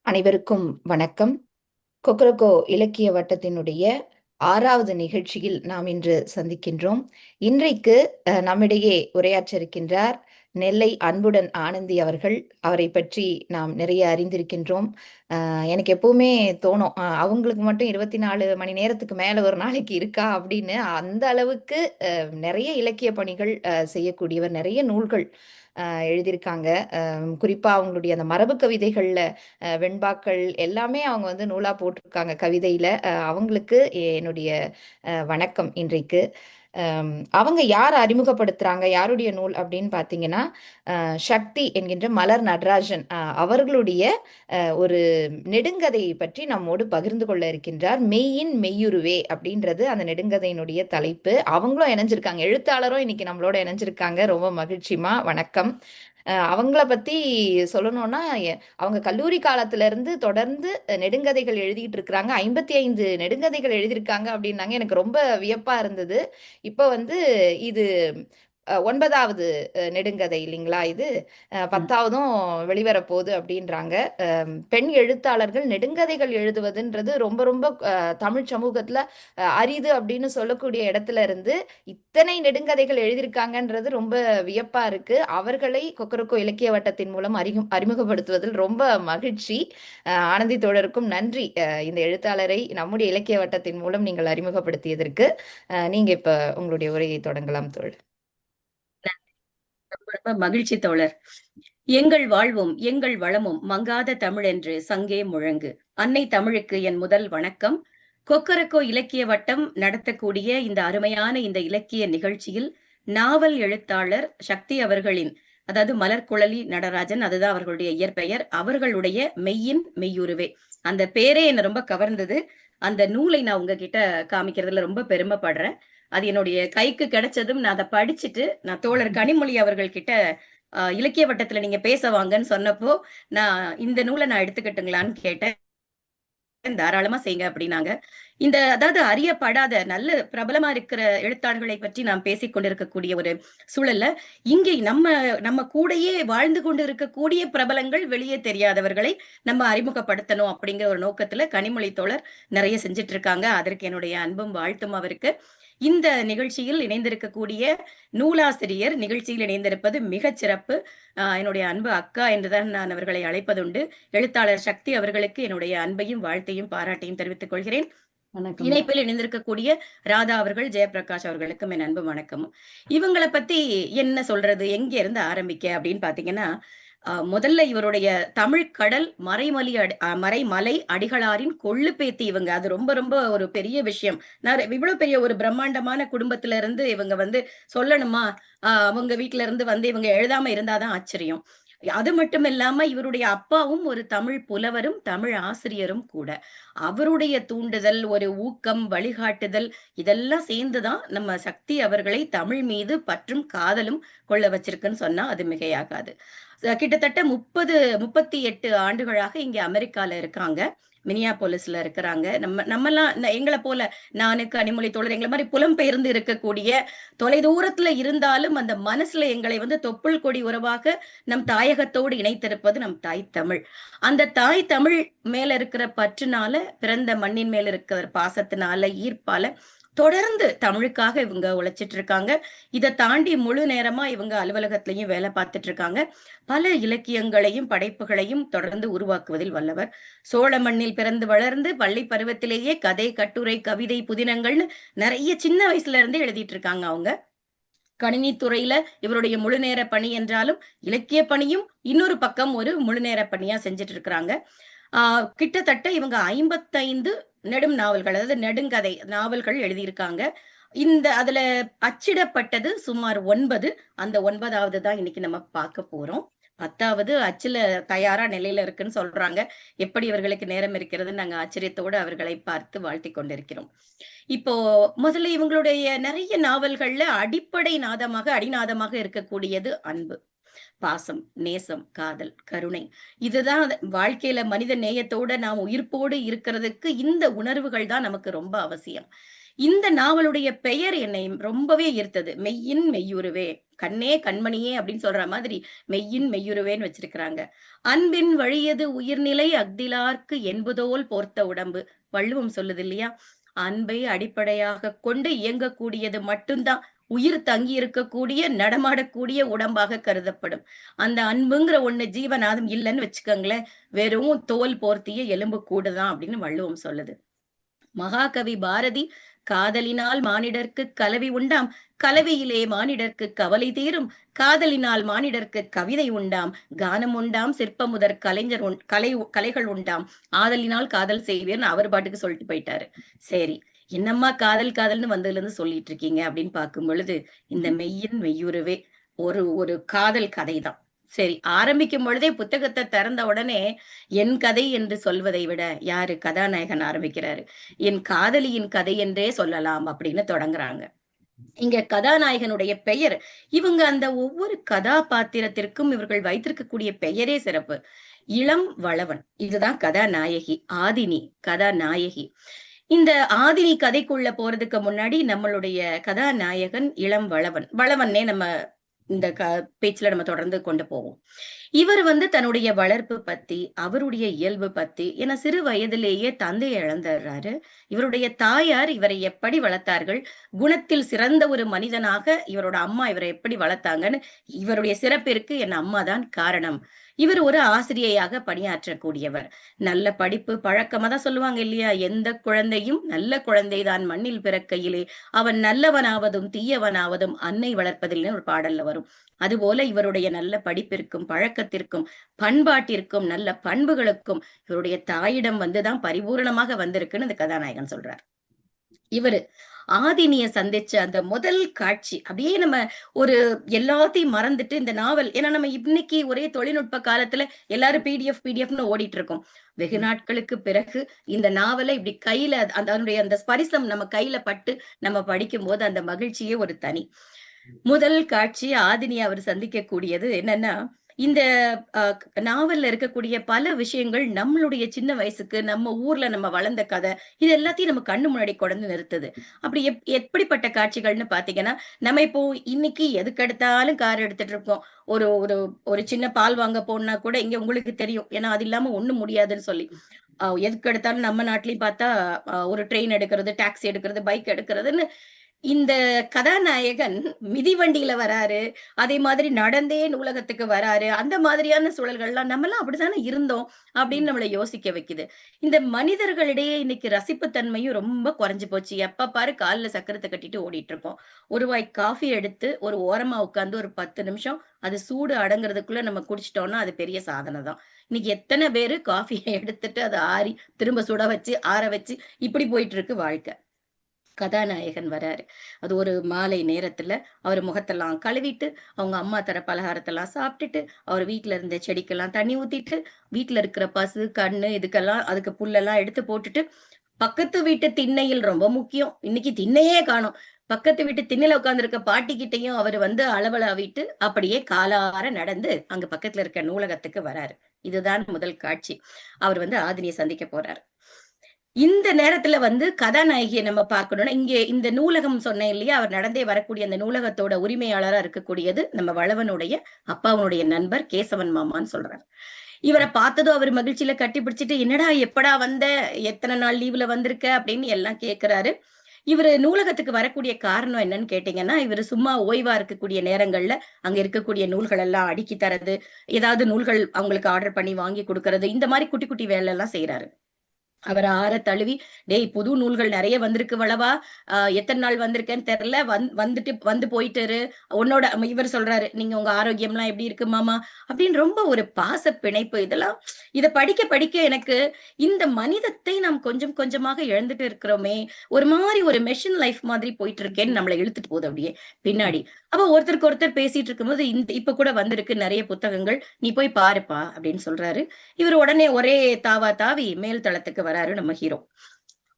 அனைவருக்கும் வணக்கம். கொக்கரக்கோ இலக்கிய வட்டத்தினுடைய 6வது நிகழ்ச்சியில் நாம் இன்று சந்திக்கின்றோம். இன்றைக்கு நம்மிடையே உரையாற்ற இருக்கின்றார் நெல்லை அன்புடன் ஆனந்தி அவர்கள். அவரை பற்றி நாம் நிறைய அறிந்திருக்கின்றோம். எனக்கு எப்பவுமே தோணும், அவங்களுக்கு மட்டும் 24 மணி நேரத்துக்கு மேல ஒரு நாளைக்கு இருக்கா அப்படின்னு. அந்த அளவுக்கு நிறைய இலக்கிய பணிகள் செய்யக்கூடியவர். நிறைய நூல்கள் எழுதியிருக்காங்க. குறிப்பா அவங்களுடைய அந்த மரபு கவிதைகள்ல வெண்பாக்கள் எல்லாமே அவங்க வந்து நூலா போட்டிருக்காங்க கவிதையில. அவங்களுக்கு என்னுடைய வணக்கம் இன்றைக்கு. அவங்க யார் அறிமுகப்படுத்துறாங்க, யாருடைய நூல் அப்படின்னு பார்த்தீங்கன்னா, சக்தி என்கின்ற மலர் நடராஜன் அவர்களுடைய ஒரு நெடுங்கதையை பற்றி நம்மோடு பகிர்ந்து கொள்ள இருக்கின்றார். மெய்யின் மெய்யுருவே அப்படின்றது அந்த நெடுங்கதையினுடைய தலைப்பு. அவங்களும் இணைஞ்சிருக்காங்க, எழுத்தாளரும் இன்னைக்கு நம்மளோட இணைஞ்சிருக்காங்க. ரொம்ப மகிழ்ச்சிமா, வணக்கம். அவங்கள பத்தி சொல்லணும்னா, அவங்க கல்லூரி காலத்துல இருந்து தொடர்ந்து நெடுங்கதைகள் எழுதிட்டு இருக்கிறாங்க. 55 நெடுங்கதைகள் எழுதியிருக்காங்க அப்படின்னாங்க. எனக்கு ரொம்ப வியப்பா இருந்தது. இப்போ வந்து இது 9வது நெடுங்கதை இல்லைங்களா இது? 10வதும் வெளிவர போகுது அப்படின்றாங்க. பெண் எழுத்தாளர்கள் நெடுங்கதைகள் எழுதுவதுன்றது ரொம்ப ரொம்ப தமிழ் சமூகத்துல அரிது அப்படின்னு சொல்லக்கூடிய இடத்துல இருந்து இத்தனை நெடுங்கதைகள் எழுதியிருக்காங்கன்றது ரொம்ப வியப்பா இருக்கு. அவர்களை கொக்கரக்கோ இலக்கிய வட்டத்தின் மூலம் அறிமுகப்படுத்துவதில் ரொம்ப மகிழ்ச்சி. ஆனந்தி தோழருக்கும் நன்றி, இந்த எழுத்தாளரை நம்முடைய இலக்கிய வட்டத்தின் மூலம் நீங்கள் அறிமுகப்படுத்தியதற்கு. நீங்க இப்ப உங்களுடைய உரையை தொடங்கலாம் தோழர். ரொம்ப மகிழ்ச்சி தோழர். எங்கள் வாழ்வும் எங்கள் வளமும் மங்காத தமிழ் என்று சங்கே முழங்கு. அன்னை தமிழுக்கு என் முதல் வணக்கம். கொக்கரக்கோ இலக்கிய வட்டம் நடத்தக்கூடிய இந்த அருமையான இந்த இலக்கிய நிகழ்ச்சியில் நாவல் எழுத்தாளர் சக்தி அவர்களின், அதாவது மலர்குழலி நடராஜன், அதுதான் அவர்களுடைய இயற்பெயர், அவர்களுடைய மெய்யின் மெய்யுருவே அந்த பேரே என்ன ரொம்ப கவர்ந்தது. அந்த நூலை நான் உங்ககிட்ட காமிக்கிறதுல ரொம்ப பெருமைப்படுறேன். அது என்னுடைய கைக்கு கிடைச்சதும் நான் அதை படிச்சுட்டு நான் தோழர் கனிமொழி அவர்கள் கிட்ட இலக்கிய வட்டத்துல நீங்க பேச வாங்கன்னு சொன்னப்போ நான் இந்த நூலை நான் எடுத்துக்கிட்டுங்களான்னு கேட்டேன். தாராளமா செய்யுங்க அப்படின்னாங்க. இந்த அதாவது அறியப்படாத நல்ல பிரபலமா இருக்கிற எழுத்தாளர்களை பற்றி நாம் பேசிக் கொண்டிருக்கக்கூடிய ஒரு சூழல்ல, இங்கே நம்ம நம்ம கூடயே வாழ்ந்து கொண்டு இருக்கக்கூடிய பிரபலங்கள், வெளியே தெரியாதவர்களை நம்ம அறிமுகப்படுத்தணும் அப்படிங்கிற ஒரு நோக்கத்துல கனிமொழி தோழர் நிறைய செஞ்சுட்டு இருக்காங்க. அதற்கு என்னுடைய அன்பும் வாழ்த்தும் அவருக்கு. இந்த நிகழ்ச்சியில் இணைந்திருக்கக்கூடிய நூலாசிரியர் நிகழ்ச்சியில் இணைந்திருப்பது மிகச் சிறப்பு. என்னுடைய அன்பு அக்கா என்றுதான் நான் அவர்களை அழைப்பதுண்டு. எழுத்தாளர் சக்தி அவர்களுக்கு என்னுடைய அன்பையும் வாழ்த்தையும் பாராட்டையும் தெரிவித்துக் கொள்கிறேன். இணைப்பில் இணைந்திருக்கக்கூடிய ராதா அவர்கள், ஜெயபிரகாஷ் அவர்களுக்கும் என் அன்பு வணக்கமும். இவங்களை பத்தி என்ன சொல்றது, எங்க இருந்து ஆரம்பிக்க அப்படின்னு பாத்தீங்கன்னா, முதல்ல இவருடைய தமிழ் கடல் மறைமலை அடிகளாரின் கொள்ளு பேத்தி இவங்க. அது ரொம்ப ரொம்ப ஒரு பெரிய விஷயம். நான் இவ்வளவு பெரிய ஒரு பிரம்மாண்டமான குடும்பத்துல இருந்து இவங்க வந்து சொல்லணுமா, அவங்க வீட்டுல இருந்து வந்து இவங்க எழுதாம இருந்தாதான் ஆச்சரியம். அது மட்டும் இல்லாம இவருடைய அப்பாவும் ஒரு தமிழ் புலவரும் தமிழ் ஆசிரியரும் கூட. அவருடைய தூண்டுதல், ஒரு ஊக்கம், வழிகாட்டுதல் இதெல்லாம் சேர்ந்துதான் நம்ம சக்தி அவர்களை தமிழ் மீது பற்றும் காதலும் கொள்ள வச்சிருக்குன்னு சொன்னா அது மிகையாகாது. கிட்டத்தட்ட 38 ஆண்டுகளாக இங்க அமெரிக்கால இருக்காங்க. மினியாபோலிஸ்ல இருக்கிறாங்க. நம்மலாம் எங்களை போல, நானு கனிமொழி தோழர், எங்களை மாதிரி புலம்பெயர்ந்து இருக்கக்கூடிய, தொலைதூரத்துல இருந்தாலும் அந்த மனசுல எங்களை வந்து தொப்புள் கொடி உறவாக நம் தாயகத்தோடு இணைத்திருப்பது நம் தாய் தமிழ். அந்த தாய் தமிழ் மேல இருக்கிற பற்றுனால, பிறந்த மண்ணின் மேல இருக்கிற பாசத்தினால, ஈர்ப்பால தொடர்ந்து தமிழுக்காக இவங்க உழைச்சிட்டு இருக்காங்க. இதை தாண்டி முழு நேரமா இவங்க அலுவலகத்திலையும் வேலை பார்த்துட்டு இருக்காங்க. பல இலக்கியங்களையும் படைப்புகளையும் தொடர்ந்து உருவாக்குவதில் வல்லவர். சோழ மண்ணில் பிறந்து வளர்ந்து பள்ளி பருவத்திலேயே கதை, கட்டுரை, கவிதை, புதினங்கள்னு நிறைய சின்ன வயசுல இருந்து எழுதிட்டு இருக்காங்க அவங்க. கணினித்துறையில இவருடைய முழு நேர பணி என்றாலும், இலக்கிய பணியும் இன்னொரு பக்கம் ஒரு முழு நேர பணியா செஞ்சுட்டு இருக்கிறாங்க. கிட்டத்தட்ட இவங்க 55 நெடும் நாவல்கள், அதாவது நெடுங்கதை நாவல்கள் எழுதியிருக்காங்க. அதுல அச்சிடப்பட்டது சுமார் 9. அந்த 9வது தான் இன்னைக்கு நம்ம பார்க்க போறோம். 10வது அச்சுல தயாரா நிலையில இருக்குன்னு சொல்றாங்க. எப்படி இவர்களுக்கு நேரம் இருக்கிறதுன்னு நாங்க ஆச்சரியத்தோடு அவர்களை பார்த்து வாழ்த்திக் கொண்டிருக்கிறோம். இப்போ முதல்ல இவங்களுடைய நிறைய நாவல்கள்ல அடிப்படை நாதமாக, அடிநாதமாக இருக்கக்கூடியது அன்பு, பாசம், நேசம், காதல், கருணை. இதுதான் வாழ்க்கையில மனித நேயத்தோட நாம் உயிர்ப்போடு இருக்கிறதுக்கு இந்த உணர்வுகள் தான் நமக்கு ரொம்ப அவசியம். இந்த நாவலுடைய பெயர் என்னை ரொம்பவே ஈர்த்தது. மெய்யின் மெய்யுருவே, கண்ணே கண்மணியே அப்படின்னு சொல்ற மாதிரி மெய்யின் மெய்யுருவேன்னு வச்சிருக்கிறாங்க. அன்பின் வழியது உயிர்நிலை அஃதிலார்க்கு என்பதோல் போர்த்த உடம்பு. வள்ளுவம் சொல்லுது இல்லையா? அன்பை அடிப்படையாக கொண்டு இயங்கக்கூடியது மட்டும்தான் உயிர் தங்கி இருக்கக்கூடிய நடமாடக்கூடிய உடம்பாக கருதப்படும். அந்த அன்புங்கிற ஒண்ணு ஜீவநாதம் இல்லைன்னு வச்சுக்கோங்களேன், வெறும் தோல் போர்த்திய எலும்பு கூடுதான் அப்படின்னு வள்ளுவம் சொல்லுது. மகாகவி பாரதி காதலினால் மானிடர்க்கு கலவி உண்டாம், கலவியிலே மானிடர்க்கு கவலை தீரும், காதலினால் மானிடர்க்கு கவிதை உண்டாம், கானம் உண்டாம், சிற்பமுதற் கலைஞர் கலைகள் உண்டாம், ஆதலினால் காதல் செய்வீர்னு அவர் பாட்டுக்கு சொல்லிட்டு போயிட்டாரு. சரி, என்னம்மா காதல் காதல்னு வந்ததுல இருந்து சொல்லிட்டு இருக்கீங்க அப்படின்னு பார்க்கும் பொழுது, இந்த மெய்யின் மெய்யுருவே ஒரு ஒரு காதல் கதைதான். சரி, ஆரம்பிக்கும் பொழுதே புத்தகத்தை திறந்த உடனே என் கதை என்று சொல்வதை விட யாரு கதாநாயகன் ஆரம்பிக்கிறாரு, என் காதலியின் கதை என்றே சொல்லலாம் அப்படின்னு தொடங்குறாங்க. இங்க கதாநாயகனுடைய பெயர், இவங்க அந்த ஒவ்வொரு கதாபாத்திரத்திற்கும் இவர்கள் வைத்திருக்கக்கூடிய பெயரே சிறப்பு. இளம் வளவன், இதுதான் கதாநாயகி. ஆதினி கதாநாயகி. இந்த ஆதினி கதைக்குள்ள போறதுக்கு முன்னாடி நம்மளுடைய கதாநாயகன் இளம் வளவன். வளவன்னே நம்ம இந்த பேச்சுல நம்ம தொடர்ந்து கொண்டு போவோம். இவர் தன்னுடைய வளர்ப்பு பத்தி, அவருடைய இயல்பு பத்தி, ஏன்னா சிறு வயதிலேயே தந்தையை இழந்துடுறாரு. இவருடைய தாயார் இவரை எப்படி வளர்த்தார்கள், குணத்தில் சிறந்த ஒரு மனிதனாக இவரோட அம்மா இவரை எப்படி வளர்த்தாங்கன்னு, இவருடைய சிறப்பிற்கு என் அம்மா தான் காரணம். இவர் ஒரு ஆசிரியையாக பணியாற்றக்கூடியவர். நல்ல படிப்பு பழக்கமா தான் சொல்லுவாங்க இல்லையா, எந்த குழந்தையும் நல்ல குழந்தைதான் மண்ணில் பிறக்கையிலே, அவன் நல்லவனாவதும் தீயவனாவதும் அன்னை வளர்ப்பதில்னு ஒரு பாடல்ல வரும். அதுபோல இவருடைய நல்ல படிப்பிற்கும் பழக்கத்திற்கும் பண்பாட்டிற்கும் நல்ல பண்புகளுக்கும் இவருடைய தாயிடம் வந்துதான் பரிபூரணமாக வந்திருக்குன்னு இந்த கதாநாயகன் சொல்றார். இவரு ஆதினிய சந்திச்ச அந்த முதல் காட்சி அப்படியே நம்ம ஒரு எல்லாத்தையும் மறந்துட்டு இந்த நாவல், ஏன்னா நம்ம இன்னைக்கு ஒரே தொழில்நுட்ப காலத்துல எல்லாரும் பிடிஎஃப்னு ஓடிட்டு இருக்கோம். வெகு நாட்களுக்கு பிறகு இந்த நாவலை இப்படி கையில அதனுடைய அந்த ஸ்பரிசம் நம்ம கையில பட்டு நம்ம படிக்கும் போது அந்த மகிழ்ச்சியே ஒரு தனி. முதல் காட்சி ஆதினியை அவர் சந்திக்கக்கூடியது என்னன்னா, இந்த நாவல்ல இருக்கக்கூடிய பல விஷயங்கள் நம்மளுடைய சின்ன வயசுக்கு, நம்ம ஊர்ல நம்ம வளர்ந்த கதை, இது எல்லாத்தையும் நம்ம கண்ணு முன்னாடி கொண்டு நிறுத்துது. அப்படி எப்படிப்பட்ட காட்சிகள்னு பாத்தீங்கன்னா, நம்ம இப்போ இன்னைக்கு எதுக்கெடுத்தாலும் கார் எடுத்துட்டு இருக்கோம். ஒரு ஒரு ஒரு சின்ன பால் வாங்க போனா கூட இங்க உங்களுக்கு தெரியும், ஏன்னா அது இல்லாம ஒண்ணும் முடியாதுன்னு சொல்லி எதுக்கு எடுத்தாலும் நம்ம நாட்டிலயும் பார்த்தா ஒரு ட்ரெயின் எடுக்கிறது, டாக்ஸி எடுக்கிறது, பைக் எடுக்கிறதுன்னு. இந்த கதாநாயகன் மிதிவண்டியில வராரு, அதே மாதிரி நடந்தே நூலகத்துக்கு வராரு. அந்த மாதிரியான சூழல்கள்லாம் நம்மலாம் அப்படித்தானே இருந்தோம் அப்படின்னு நம்மள யோசிக்க வைக்குது. இந்த மனிதர்களிடையே இன்னைக்கு ரசிப்புத்தன்மையும் ரொம்ப குறைஞ்சு போச்சு. எப்ப பாரு கால்ல சக்கரத்தை கட்டிட்டு ஓடிட்டு இருக்கோம். ஒரு வாய் காஃபி எடுத்து ஒரு ஓரமா உட்கார்ந்து ஒரு 10 நிமிஷம் அது சூடு அடங்குறதுக்குள்ள நம்ம குடிச்சிட்டோம்னா அது பெரிய சாதனை தான். இன்னைக்கு எத்தனை பேரு காஃபியை எடுத்துட்டு அதை ஆறி திரும்ப சுட வச்சு ஆற வச்சு இப்படி போயிட்டு இருக்கு வாழ்க்கை. கதாநாயகன் வராரு. அது ஒரு மாலை நேரத்துல அவர் முகத்தெல்லாம் கழுவிட்டு, அவங்க அம்மா தர பலகாரத்தெல்லாம் சாப்பிட்டுட்டு, அவர் வீட்டுல இருந்த செடிக்கெல்லாம் தண்ணி ஊத்திட்டு, வீட்டுல இருக்கிற பசு கண்ணு இதுக்கெல்லாம் அதுக்கு புல்லெல்லாம் எடுத்து போட்டுட்டு, பக்கத்து வீட்டு திண்ணையில் ரொம்ப முக்கியம், இன்னைக்கு திண்ணையே காணோம், பக்கத்து வீட்டு திண்ணையில உட்கார்ந்து இருக்க பாட்டிக்கிட்டையும் அவர் அளவலாவிட்டு அப்படியே காலார நடந்து அங்க பக்கத்துல இருக்க நூலகத்துக்கு வராரு. இதுதான் முதல் காட்சி. அவர் ஆதினியை சந்திக்க போறாரு. இந்த நேரத்துல கதாநாயகியை நம்ம பார்க்கணும்னா, இங்க இந்த நூலகம் சொன்னேன் இல்லையா, அவர் நடந்தே வரக்கூடிய அந்த நூலகத்தோட உரிமையாளரா இருக்கக்கூடியது நம்ம வளவனுடைய அப்பாவுடைய நண்பர் கேசவன் மாமான்னு சொல்றாரு. இவரை பார்த்ததும் அவர் மகிழ்ச்சியில கட்டி பிடிச்சிட்டு, என்னடா எப்படா வந்த, எத்தனை நாள் லீவ்ல வந்திருக்க அப்படின்னு எல்லாம் கேட்கிறாரு. இவரு நூலகத்துக்கு வரக்கூடிய காரணம் என்னன்னு கேட்டீங்கன்னா, இவரு சும்மா ஓய்வா இருக்கக்கூடிய நேரங்கள்ல அங்க இருக்கக்கூடிய நூல்கள் எல்லாம் அடுக்கி தரது, ஏதாவது நூல்கள் அவங்களுக்கு ஆர்டர் பண்ணி வாங்கி கொடுக்கறது, இந்த மாதிரி குட்டி குட்டி வேலை எல்லாம் செய்யறாரு. அவர் ஆற தழுவி, டேய் புது நூல்கள் நிறைய வந்திருக்கு வளவா, எத்தனை நாள் வந்திருக்கேன்னு தெரியல, வந்துட்டு வந்து போயிட்டு இரு. உன்னோட இவர் சொல்றாரு, நீங்க உங்க ஆரோக்கியம்லாம் எப்படி இருக்கு மாமா அப்படின்னு ரொம்ப ஒரு பாச பிணைப்பு. இதெல்லாம் இத படிக்க படிக்க எனக்கு இந்த மனிதத்தை நாம் கொஞ்சம் கொஞ்சமாக இழந்துட்டு இருக்கிறோமே, ஒரு மாதிரி ஒரு மெஷின் லைஃப் மாதிரி போயிட்டு இருக்கேன்னு நம்மளை இழுத்துட்டு போகுது அப்படியே பின்னாடி. அப்ப ஒருத்தருக்கு ஒருத்தர் பேசிட்டு இருக்கும்போது இப்ப கூட வந்திருக்கு நிறைய புத்தகங்கள், நீ போய் பாருப்பா அப்படின்னு சொல்றாரு. இவர் உடனே ஒரே தாவா தாவி மேல் தளத்துக்கு வராரு நம்ம ஹீரோ.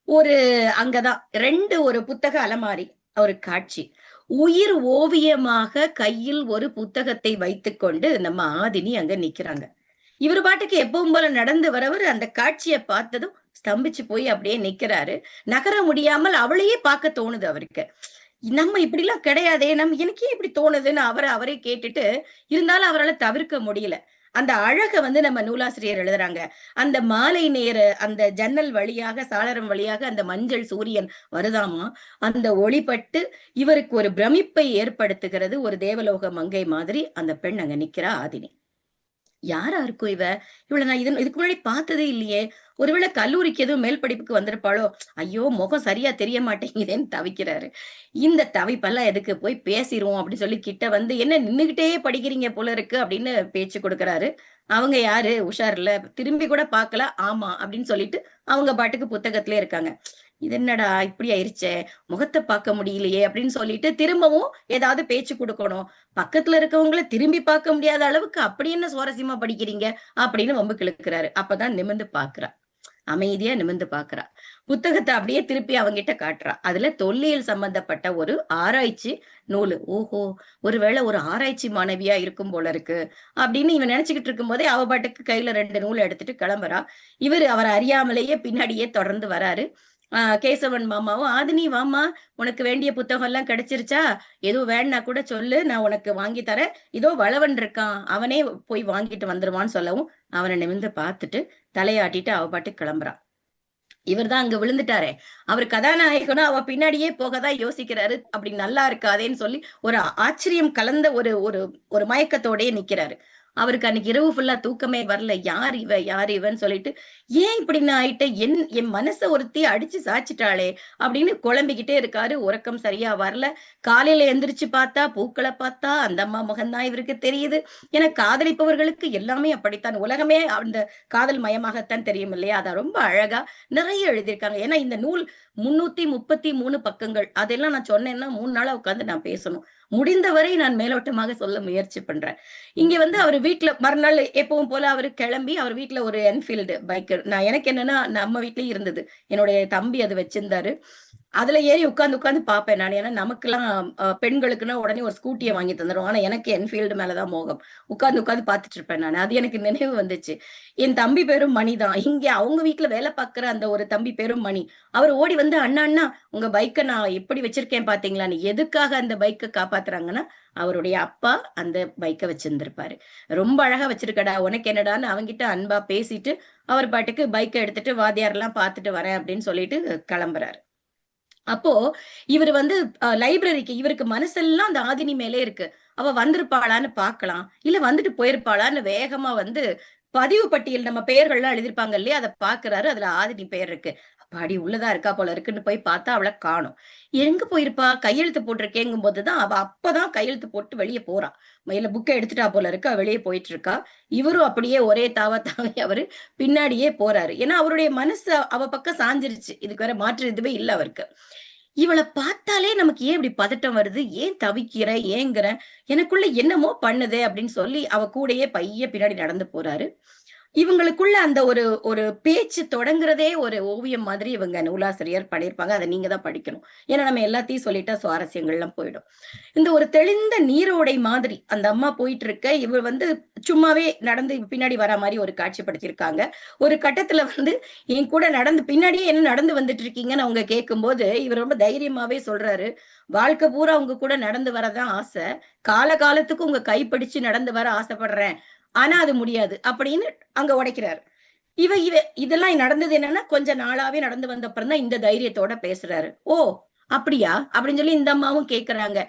ஒரு அங்கதான் 2 ஒரு புத்தக அலமாரி, ஒரு காட்சி. உயிர் ஓவியமாக கையில் ஒரு புத்தகத்தை வைத்துக்கொண்டு நம்ம ஆதினி அங்க நிக்கிறாங்க. இவரு பாட்டுக்கு எப்பவும் போல நடந்து வரவர் அந்த காட்சிய பார்த்ததும் ஸ்தம்பிச்சு போய் அப்படியே நிக்கிறாரு. நகர முடியாமல் அவளையே பார்க்க தோணுது அவருக்கு. நம்ம இப்படிலாம் கிடையாதே, எனக்கே இப்படி தோணுதுன்னு அவரே கேட்டுட்டு, இருந்தாலும் அவரால தவிர்க்க முடியல. அந்த அழக நம்ம நூலாசிரியர் எழுதுறாங்க. அந்த மாலை நேர அந்த ஜன்னல் வழியாக, சாளரம் வழியாக அந்த மஞ்சள் சூரியன் வருதாமா. அந்த ஒளிபட்டு இவருக்கு ஒரு பிரமிப்பை ஏற்படுத்துகிறது. ஒரு தேவலோக மங்கை மாதிரி அந்த பெண் அங்க நிக்கிறா ஆதினி. யாரா இருக்கும் இவ? இவள நான் இதுக்கு முன்னாடி பார்த்ததே இல்லையே! ஒருவேளை கல்லூரிக்கு எதுவும் மேல் படிப்புக்கு வந்திருப்பாளோ? ஐயோ! முகம் சரியா தெரிய மாட்டேங்குதேன்னு தவிக்கிறாரு. இந்த தவிப்பெல்லாம் எதுக்கு? போய் பேசிருவோம் அப்படின்னு சொல்லி கிட்ட வந்து, "என்ன நின்னுகிட்டே படிக்கிறீங்க போல இருக்கு" அப்படின்னு பேச்சு குடுக்குறாரு. அவங்க யாரு? உஷார் இல்ல. திரும்பி கூட பார்க்கல. "ஆமா" அப்படின்னு சொல்லிட்டு அவங்க பாட்டுக்கு புத்தகத்திலே இருக்காங்க. இது என்னடா இப்படி ஆயிருச்சே! முகத்த பார்க்க முடியலையே அப்படின்னு சொல்லிட்டு திரும்பவும் ஏதாவது பேச்சு குடுக்கணும். பக்கத்துல இருக்கவங்கள திரும்பி பார்க்க முடியாத அளவுக்கு அப்படி என்ன சுவாரஸ்யமா படிக்கிறீங்க? அப்படின்னு வம்புக்கு இழுக்கிறாரு. அப்பதான் நிமிர்ந்து பார்க்கிறா. அமைதியா நிமிர்ந்து பார்க்கிறா. புத்தகத்த அப்படியே திருப்பி அவங்கிட்ட காட்டுறா. அதுல தொல்லியல் சம்பந்தப்பட்ட ஒரு ஆராய்ச்சி நூலு. ஓஹோ! ஒருவேளை ஒரு ஆராய்ச்சி மாணவியா இருக்கும் போல இருக்கு. அப்படின்னு இவன் நினைச்சுக்கிட்டு இருக்கும்போதே அவ பாட்டுக்கு கையில 2 நூல எடுத்துட்டு கிளம்புறா. இவரு அவர அறியாமலேயே பின்னாடியே தொடர்ந்து வராரு. கேசவன் மாமாவும், "ஆதினி வாம்மா, உனக்கு வேண்டிய புத்தகம் எல்லாம் கிடைச்சிருச்சா? எதுவும் வேணும்னா கூட சொல்லு, நான் உனக்கு வாங்கி தரேன். இதோ வளவன் இருக்கான், அவனே போய் வாங்கிட்டு வந்துருவான்னு" சொல்லவும், அவன நிமிர்ந்து பார்த்துட்டு, தலையாட்டிட்டு அவ பாட்டுக்கு கிளம்புறா. இவர்தான் அங்க விழுந்துட்டாரே. அவரு கதாநாயகனும் அவ பின்னாடியே போக தான் யோசிக்கிறாரு. அப்படி நல்லா இருக்காதேன்னு சொல்லி, ஒரு ஆச்சரியம் கலந்த ஒரு ஒரு ஒரு மயக்கத்தோடயே நிக்கிறாரு. அவருக்கு அன்னைக்கு இரவு ஃபுல்லா தூக்கமே வரல. யார் இவ? யார் இவன்னு சொல்லிட்டு, "ஏன் இப்படி நான் ஆயிட்டேன்? என் மனச ஒருத்தி அடிச்சு சாய்ச்சுட்டாளே!" அப்படின்னு குழம்பிக்கிட்டே இருக்காரு. உறக்கம் சரியா வரல. காலையில எந்திரிச்சு பார்த்தா, பூக்கள பார்த்தா, அந்த அம்மா முகம் தான் இவருக்கு தெரியுது. ஏன்னா காதலிப்பவர்களுக்கு எல்லாமே அப்படித்தான். உலகமே அந்த காதல் மயமாகத்தான் தெரியும் இல்லையா? அத ரொம்ப அழகா நிறைய எழுதியிருக்காங்க. ஏன்னா இந்த நூல் 333 பக்கங்கள். அதெல்லாம் நான் சொன்னேன்னா 3 நாளா உட்கார்ந்து நான் பேசணும். முடிந்தவரை நான் மேலோட்டமாக சொல்ல முயற்சி பண்றேன். இங்க அவரு வீட்ல மறுநாள் எப்பவும் போல அவரு கிளம்பி, அவர் வீட்ல ஒரு என்ஃபீல்டு பைக், எனக்கு என்னன்னா நம்ம வீட்லயும் இருந்தது. என்னுடைய தம்பி அது வச்சிருந்தாரு. அதுல ஏறி உட்கார்ந்து உட்கார்ந்து பார்ப்பேன் நானு. ஏன்னா நமக்கெல்லாம் பெண்களுக்குன்னா உடனே ஒரு ஸ்கூட்டிய வாங்கி தந்துரும். ஆனா எனக்கு என்ஃபீல்டு மேல தான் மோகம். உட்கார்ந்து உட்கார்ந்து பார்த்துட்டு இருப்பேன் நானு. அது எனக்கு நினைவு வந்துச்சு. என் தம்பி பேரும் மணி தான். இங்க அவங்க வீட்ல வேலை பார்க்கிற அந்த ஒரு தம்பி பேரும் மணி. அவரு ஓடி வந்து, "அண்ணா, அண்ணா உங்க பைக்க நான் எப்படி வச்சிருக்கேன் பார்த்தீங்களான்னு." எதுக்காக அந்த பைக்க காப்பாத்துறாங்கன்னா, அவருடைய அப்பா அந்த பைக்க வச்சிருந்திருப்பாரு. "ரொம்ப அழகா வச்சிருக்கடா, உனக்கு என்னடான்னு" அவன்கிட்ட அன்பா பேசிட்டு, அவர் பாட்டுக்கு பைக்க எடுத்துட்டு வாத்தியார்லாம் பார்த்துட்டு வரேன் அப்படின்னு சொல்லிட்டு கிளம்புறாரு. அப்போ இவரு லைப்ரரிக்கு இவருக்கு மனசெல்லாம் அந்த ஆதினி மேலே இருக்கு. அவ வந்திருப்பாளான்னு பார்க்கலாம். இல்ல வந்துட்டு போயிருப்பாளான்னு வேகமா பதிவு பட்டியல் நம்ம பெயர்கள்லாம் எழுதியிருப்பாங்க இல்லையா? அத பார்க்கிறாரு. அதுல ஆதினி பெயர் இருக்கு. அப்பாடி உள்ளதா இருக்கா போல இருக்குன்னு போய் பார்த்தா அவள காணோம். எங்க போயிருப்பா? கையெழுத்து போட்டிருக்கேங்கும்போது தான் அவ அப்பதான் கையெழுத்து போட்டு வெளிய போறா. கையில புக்க எடுத்துட்டா போல இருக்கு. வெளிய போயிட்டு இருக்கா. இவரும் அப்படியே ஒரே தாவ தாவி அவரு பின்னாடியே போறாரு. ஏன்னா அவருடைய மனசு அவ பக்கம் சாஞ்சிருச்சு. இதுக்கு வேற மாற்று எதுவுமே இல்ல அவருக்கு. இவள பார்த்தாலே நமக்கு ஏன் இப்படி பதட்டம் வருது? ஏன் தவிக்கிறேன்? ஏங்குறேன்? எனக்குள்ள என்னமோ பண்ணுதே அப்படின்னு சொல்லி அவ கூடயே பைய பின்னாடி நடந்து போறாரு. இவங்களுக்குள்ள அந்த ஒரு ஒரு பேச்சு தொடங்குறதே ஒரு ஓவியம் மாதிரி இவங்க நூலாசிரியர் பண்ணியிருப்பாங்க. அத நீங்க தான் படிக்கணும். ஏன்னா நம்ம எல்லாத்தையும் சொல்லிட்டா சுவாரஸ்யங்கள்லாம் போயிடும். இந்த ஒரு தெளிந்த நீரோடை மாதிரி அந்த அம்மா போயிட்டு இருக்க, இவ சும்மாவே நடந்து பின்னாடி வரா மாரி ஒரு காட்சிப்படுத்தியிருக்காங்க. ஒரு கட்டத்துல என் கூட நடந்து பின்னாடியே என்ன நடந்து வந்துட்டு இருக்கீங்கன்னு அவங்க கேட்கும்போது, இவர் ரொம்ப தைரியமாவே சொல்றாரு, "வாழ்க்கை பூரா உங்க கூட நடந்து வரதான் ஆசை. காலகாலத்துக்கு உங்க கை பிடிச்சு நடந்து வர ஆசைப்படுறேன். ஆனா அது முடியாது." அப்படின்னு அங்க உடைக்கிறாரு. இவ இவ இதெல்லாம் நடந்தது என்னன்னா, கொஞ்ச நாளாவே நடந்து வந்த அப்புறம் தான் இந்த தைரியத்தோட பேசுறாரு. "ஓ! அப்படியா?" அப்படின்னு சொல்லி இந்த அம்மாவும் கேட்கறாங்க.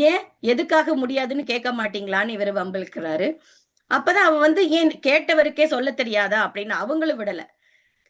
"ஏன்? எதுக்காக முடியாதுன்னு கேட்க மாட்டீங்களான்னு?" இவரு வம்பிழுக்கிறாரு. அப்பதான் அவ "ஏன் கேட்டவருக்கே சொல்லத் தெரியாதா?" அப்படின்னு அவங்களும் விடல.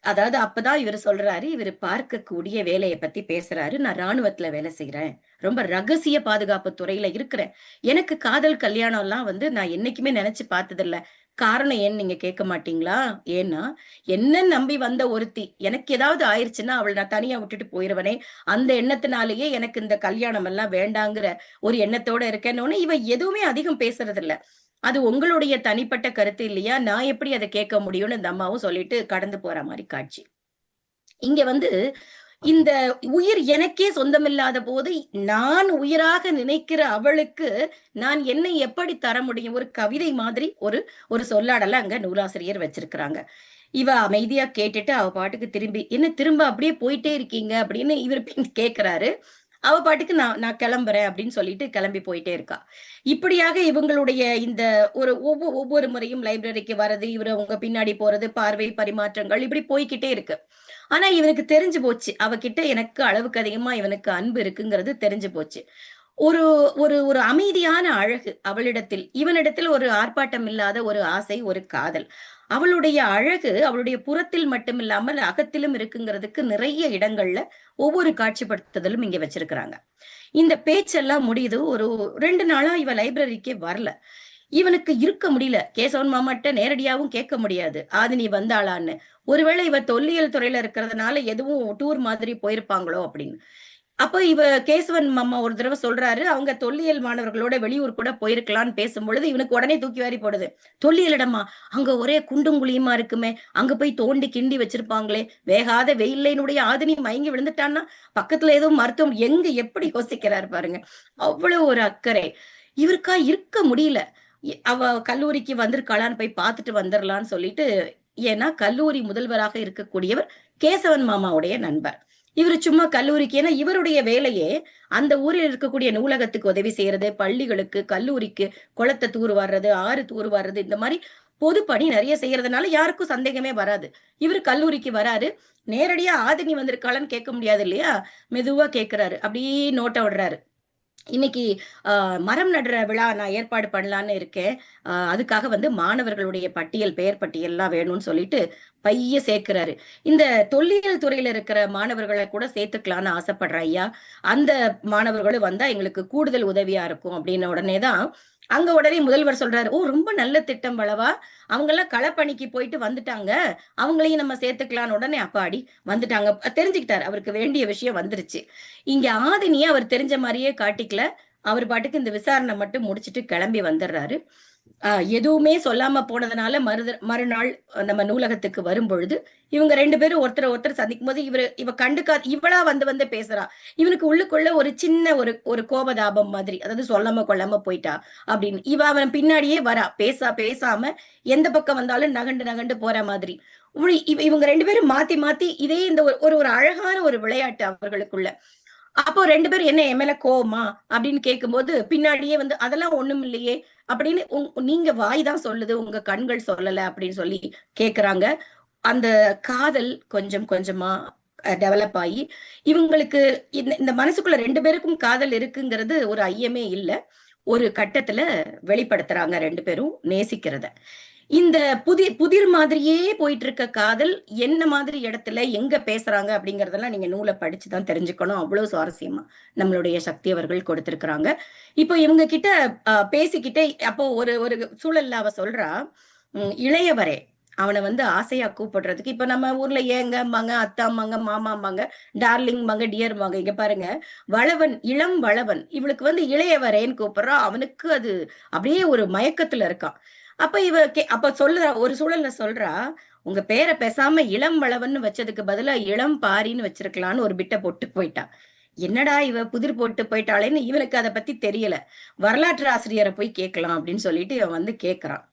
அதாவது அப்பதான் இவரு சொல்றாரு, இவரு பார்க்கக்கூடிய வேலைய பத்தி பேசுறாரு. நான் ராணுவத்துல வேலை செய்றேன். ரொம்ப ரகசிய பாதுகாப்பு துறையில இருக்கிறேன். எனக்கு காதல் கல்யாணம்லாம் வந்து நான் என்னைக்குமே நெனச்சு பார்த்ததில்ல. காரணம் ஏன்னு நீங்க கேட்க மாட்டீங்களா? ஏன்னா, என்ன நம்பி வந்த ஒருத்தி, எனக்கு ஏதாவது ஆயிருச்சுன்னா, அவள நான் தனியா விட்டுட்டு போயிருவனே! அந்த எண்ணத்தினாலேயே எனக்கு இந்த கல்யாணம் எல்லாம் வேண்டாங்கிற ஒரு எண்ணத்தோட இருக்கேன்னோனே, இவ எதுவுமே அதிகம் பேசுறதில்ல. அது உங்களுடைய தனிப்பட்ட கருத்து இல்லையா? நான் எப்படி அத கேட்க முடியும்னு இந்த அம்மாவும் சொல்லிட்டு கடந்து போற மாரி காட்சி. இங்க வந்து இந்த உயிர் எனக்கே சொந்தமில்லாத போது, நான் உயிராக நினைக்கிற அவளுக்கு, நான் என்னை எப்படி தர முடியும்? ஒரு கவிதை மாதிரி ஒரு ஒரு சொல்லாடல அங்க நூலாசிரியர் வச்சிருக்கிறாங்க. இவ அமைதியா கேட்டுட்டு, அவ பாட்டுக்கு திரும்பி, "என்ன திரும்ப அப்படியே போயிட்டே இருக்கீங்க?" அப்படின்னு இவரு பின் கேட்கிறாரு. அவ பாட்டுக்கு நான் நான் கிளம்புறேன் அப்படின்னு சொல்லிட்டு கிளம்பி போயிட்டே இருக்கா. இப்படியாக இவங்களுடைய இந்த ஒரு ஒவ்வொரு முறையும் லைப்ரரிக்கு வர்றது, இவரு அவங்க பின்னாடி போறது, பார்வை பரிமாற்றங்கள் இப்படி போய்க்கிட்டே இருக்கு. ஆனா இவனுக்கு தெரிஞ்சு போச்சு. அவகிட்ட எனக்கு அளவுக்கு அதிகமா இவனுக்கு அன்பு இருக்குங்கிறது தெரிஞ்சு போச்சு. ஒரு ஒரு ஒரு அமைதியான அழகு அவளிடத்தில். இவனிடத்தில் ஒரு ஆர்ப்பாட்டம் இல்லாத ஒரு ஆசை, ஒரு காதல். அவளுடைய அழகு, அவளுடைய புறத்தில் மட்டுமில்லாமல் அகத்திலும் இருக்குங்கிறதுக்கு நிறைய இடங்கள்ல ஒவ்வொரு காட்சிப்படுத்துதலும் இங்க வச்சிருக்கிறாங்க. இந்த பேச்செல்லாம் முடியுது. ஒரு 2 நாளா இவ லைப்ரரிக்கே வரல. இவனுக்கு இருக்க முடியல. கேசவன் மாமாட்ட நேரடியாவும் கேட்க முடியாது. ஆதினி வந்தாளான்னு. ஒருவேளை இவ தொல்லியல் துறையில இருக்கிறதுனால எதுவும் டூர் மாதிரி போயிருப்பாங்களோ அப்படின்னு. அப்ப இவ கேசவன் மாமா ஒரு தடவ சொல்றாரு, அவங்க தொல்லியல் மாணவர்களோட வெளியூர் கூட போயிருக்கலான்னு பேசும்பொழுது, இவனுக்கு உடனே தூக்கி வாரி போடுது. "தொல்லியல் இடமா? அங்க ஒரே குண்டும் குழியுமா இருக்குமே! அங்க போய் தோண்டி கிண்டி வச்சிருப்பாங்களே! வேகாத வெயில்ல ஆதினி மயங்கி விழுந்துட்டான்னா, பக்கத்துல ஏதோ மருத்துவம்" எங்க எப்படி யோசிக்கிறாரு பாருங்க. அவ்வளவு ஒரு அக்கறை. இவருக்கா இருக்க முடியல. அவ கல்லூரிக்கு வந்திருக்காளான்னு போய் பார்த்துட்டு வந்துரலான்னு சொல்லிட்டு, ஏன்னா கல்லூரி முதல்வராக இருக்கக்கூடியவர் கேசவன் மாமாவுடைய நண்பர். இவரு சும்மா கல்லூரிக்கு ஏன்னா இவருடைய வேலையே அந்த ஊரில் இருக்கக்கூடிய நூலகத்துக்கு உதவி செய்யறது, பள்ளிகளுக்கு, கல்லூரிக்கு குளத்த தூர்வார்றது, ஆறு தூர்வார்றது இந்த மாரி பொது பணி நெறைய செய்யறதுனால யாருக்கும் சந்தேகமே வராது. இவரு கல்லூரிக்கு வராரு. நேரடியா ஆதினி வந்திருக்காளான்னு கேட்க முடியாது இல்லையா? மெதுவா கேட்கிறாரு. அப்படியே நோட்ட விடுறாரு. இன்னைக்கு அ மரம் நடுற விழா நான் ஏற்பாடு பண்ணலான்னு இருக்கேன். அதுக்காக வந்து மாணவர்களுடைய பட்டியல், பெயர் பட்டியல்லாம் வேணும்னு சொல்லிட்டு பைய சேர்க்கிறாரு. இந்த தொல்லியல் துறையில இருக்கிற மாணவர்கள கூட சேர்த்துக்கலான்னு ஆசைப்படுறேன் ஐயா. அந்த மாணவர்களும் வந்தா எங்களுக்கு கூடுதல் உதவியா இருக்கும் அப்டின்ன உடனே தான், அங்க உடனே முதல்வர் சொல்றாரு, "ஓ! ரொம்ப நல்ல திட்டம் வளவா. அவங்கலாம் களப்பணிக்கு போயிட்டு வந்துட்டாங்க. அவங்களையும் நம்ம சேர்த்துக்கலான்னு" உடனே அப்பாடி வந்துட்டாங்க. தெரிஞ்சுக்கிட்டாரு. அவருக்கு வேண்டிய விஷயம் வந்துருச்சு. இங்க ஆதினிய அவர் தெரிஞ்ச மாரியே காட்டிக்கல. அவரு பாட்டுக்கு இந்த விசாரணை மட்டும் முடிச்சுட்டு கிளம்பி வந்துர்றாரு. அ எதுவுமே சொல்லாம போனதுனால மறுநாள் நம்ம நூலகத்துக்கு வரும்பொழுது, இவங்க 2 பேரும் ஒருத்தர ஒருத்தர் சந்திக்கும்போது, இவ இவளா வந்து வந்து பேசுறா. இவனுக்கு உள்ளுக்குள்ள ஒரு சின்ன ஒரு ஒரு கோபதாபம் மாதிரி. அதாவது சொல்லாம கொள்ளாம போயிட்டா அப்படின்னு. அவன் பின்னாடியே வரா. பேசாம எந்த பக்கம் வந்தாலும் நகண்டு நகண்டு போற மாதிரி. இவங்க 2 பேரும் மாத்தி மாத்தி இதே இந்த ஒரு ஒரு ஒரு அழகான ஒரு விளையாட்டு அவர்களுக்குள்ள. அப்போ 2 பேரும் "என்ன என் மேல கோவமா?" அப்படின்னு கேட்கும்போது, பின்னாடியே வந்து "அதெல்லாம் ஒண்ணும் இல்லையே" அப்படின்னு நீங்க வாய் தான் சொல்லுது, உங்க கண்கள் சொல்லல அப்படின்னு சொல்லி கேட்கறாங்க. அந்த காதல் கொஞ்சம் கொஞ்சமா டெவலப் ஆயி, இவங்களுக்கு இந்த இந்த மனசுக்குள்ள 2 பேருக்கும் காதல் இருக்குங்கிறது ஒரு ஐயமே இல்ல. ஒரு கட்டத்துல வெளிப்படுத்துறாங்க 2 பேரும் நேசிக்கிறத. இந்த புதிர் மாதிரியே போயிட்டு இருக்க காதல், என்ன மாதிரி இடத்துல, எங்க பேசுறாங்க அப்படிங்கிறதெல்லாம் நீங்க நூல படிச்சு தான் தெரிஞ்சுக்கணும். அவ்வளவு சுவாரஸ்யமா நம்மளுடைய சக்தி அவர்கள் கொடுத்திருக்கிறாங்க. இப்போ இவங்க கிட்ட பேசிக்கிட்டே அப்போ ஒரு ஒரு சூழல்ல அவ சொல்றா, இளையவரே அவன வந்து ஆசையா கூப்பிடுறதுக்கு இப்ப நம்ம ஊர்ல ஏங்கம்பாங்க, அத்தாம்பாங்க, மாமாம்பாங்க, டார்லிங்பாங்க, டியர்ம்பாங்க. இங்க பாருங்க, வளவன், இளம் வளவன். இவளுக்கு வந்து இளையவரேன்னு கூப்பிடுறா. அவனுக்கு அது அப்படியே ஒரு மயக்கத்துல இருக்கான். அப்ப இவ அப்ப சொல்லுறா, ஒரு சூழல்ல சொல்றா, "உங்க பேர பேசாம இளம் வளவன்னு வச்சதுக்கு பதிலா இளம் பாரின்னு வச்சிருக்கலாம்ன்னு" ஒரு பிட்ட போட்டு போயிட்டா. என்னடா இவ புதிர் போட்டு போயிட்டாளேன்னு இவனுக்கு அத பத்தி தெரியல. வரலாற்று ஆசிரியர போய் கேட்கலாம் அப்படின்னு சொல்லிட்டு இவன் வந்து கேட்கறான்.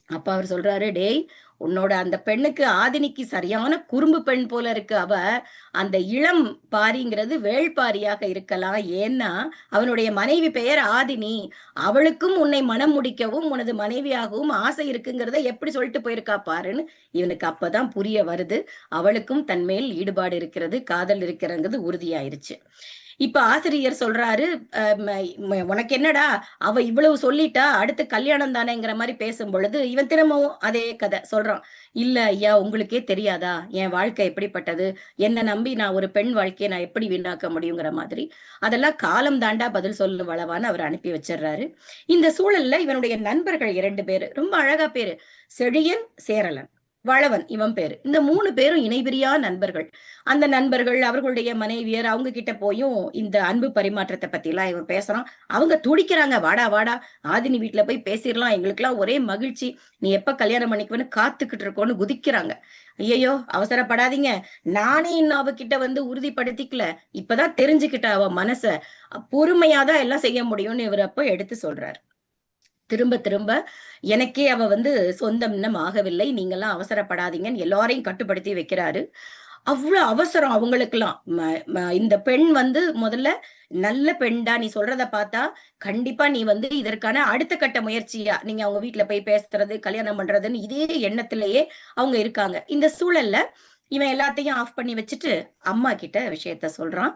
அப்ப அவரு சொல்றாரு, "டேய்! உன்னோட அந்த பெண்ணுக்கு ஆதினிக்கு சரியான குறும்பு பெண் போல இருக்கு அவ. அந்த இளம் பாரிங்கிறது வேள்பாரியாக இருக்கலாம். ஏன்னா, அவனுடைய மனைவி பெயர் ஆதினி. அவளுக்கும் உன்னை மணம் முடிக்கவும், உனது மனைவியாகவும் ஆசை இருக்குங்கிறத எப்படி சொல்லிட்டு போயிருக்கா பாருன்னு" இவனுக்கு அப்பதான் புரிய வருது. அவளுக்கும் தன் மேல் ஈடுபாடு இருக்கிறது, காதல் இருக்கிறங்கிறது உறுதியாயிருச்சு. இப்ப ஆசிரியர் சொல்றாரு, உனக்கு என்னடா, அவ இவ்வளவு சொல்லிட்டா, அடுத்து கல்யாணம் தானேங்கிற மாதிரி பேசும் பொழுது இவன் திரும்பவும் அதே கதை சொல்றான். இல்ல ஐயா, உங்களுக்கே தெரியாதா என் வாழ்க்கை எப்படிப்பட்டது, என்ன நம்பி நான் ஒரு பெண் வாழ்க்கையை நான் எப்படி வீணாக்க முடியுங்கிற மாதிரி. அதெல்லாம் காலம் தாண்டா பதில் சொல்லும் வளவான்னு அவர் அனுப்பி வச்சிடுறாரு. இந்த சூழல்ல இவனுடைய நண்பர்கள் 2 பேரு, ரொம்ப அழகா பேரு, செழியன், சேரலன், வளவன் இவன் பேரு. இந்த 3 பேரும் இணைபிரியா நண்பர்கள். அந்த நண்பர்கள், அவர்களுடைய மனைவியர், அவங்க கிட்ட போயும் இந்த அன்பு பரிமாற்றத்தை பத்தி எல்லாம் இவன் பேசுறான். அவங்க துடிக்கிறாங்க, வாடா வாடா ஆதினி வீட்டுல போய் பேசிடலாம், எங்களுக்கு எல்லாம் ஒரே மகிழ்ச்சி, நீ எப்ப கல்யாணம் பண்ணிக்குவேன்னு காத்துக்கிட்டு இருக்கோன்னு குதிக்கிறாங்க. ஐயோ அவசரப்படாதீங்க, நானே இன்னும் அவகிட்ட வந்து உறுதிப்படுத்திக்கல, இப்பதான் தெரிஞ்சுக்கிட்ட அவ மனச, பொறுமையாதான் எல்லாம் செய்ய முடியும்னு இவர் அப்ப எடுத்து சொல்றாரு. திரும்ப திரும்ப எனக்கே அவ வந்து சொந்தம் ஆகவில்லை, நீங்கெல்லாம் அவசரப்படாதீங்கன்னு எல்லாரையும் கட்டுப்படுத்தி வைக்கிறாரு. அவ்வளவு அவசரம் அவங்களுக்கெல்லாம். இந்த பெண் வந்து முதல்ல நல்ல பெண்டா, நீ சொல்றத பார்த்தா கண்டிப்பா நீ வந்து இதற்கான அடுத்த கட்ட முயற்சியா நீங்க அவங்க வீட்டுல போய் பேசுறது, கல்யாணம் பண்றதுன்னு இதே எண்ணத்திலேயே அவங்க இருக்காங்க. இந்த சூழல்ல இவன் எல்லாத்தையும் ஆஃப் பண்ணி வச்சுட்டு அம்மா கிட்ட விஷயத்த சொல்றான்.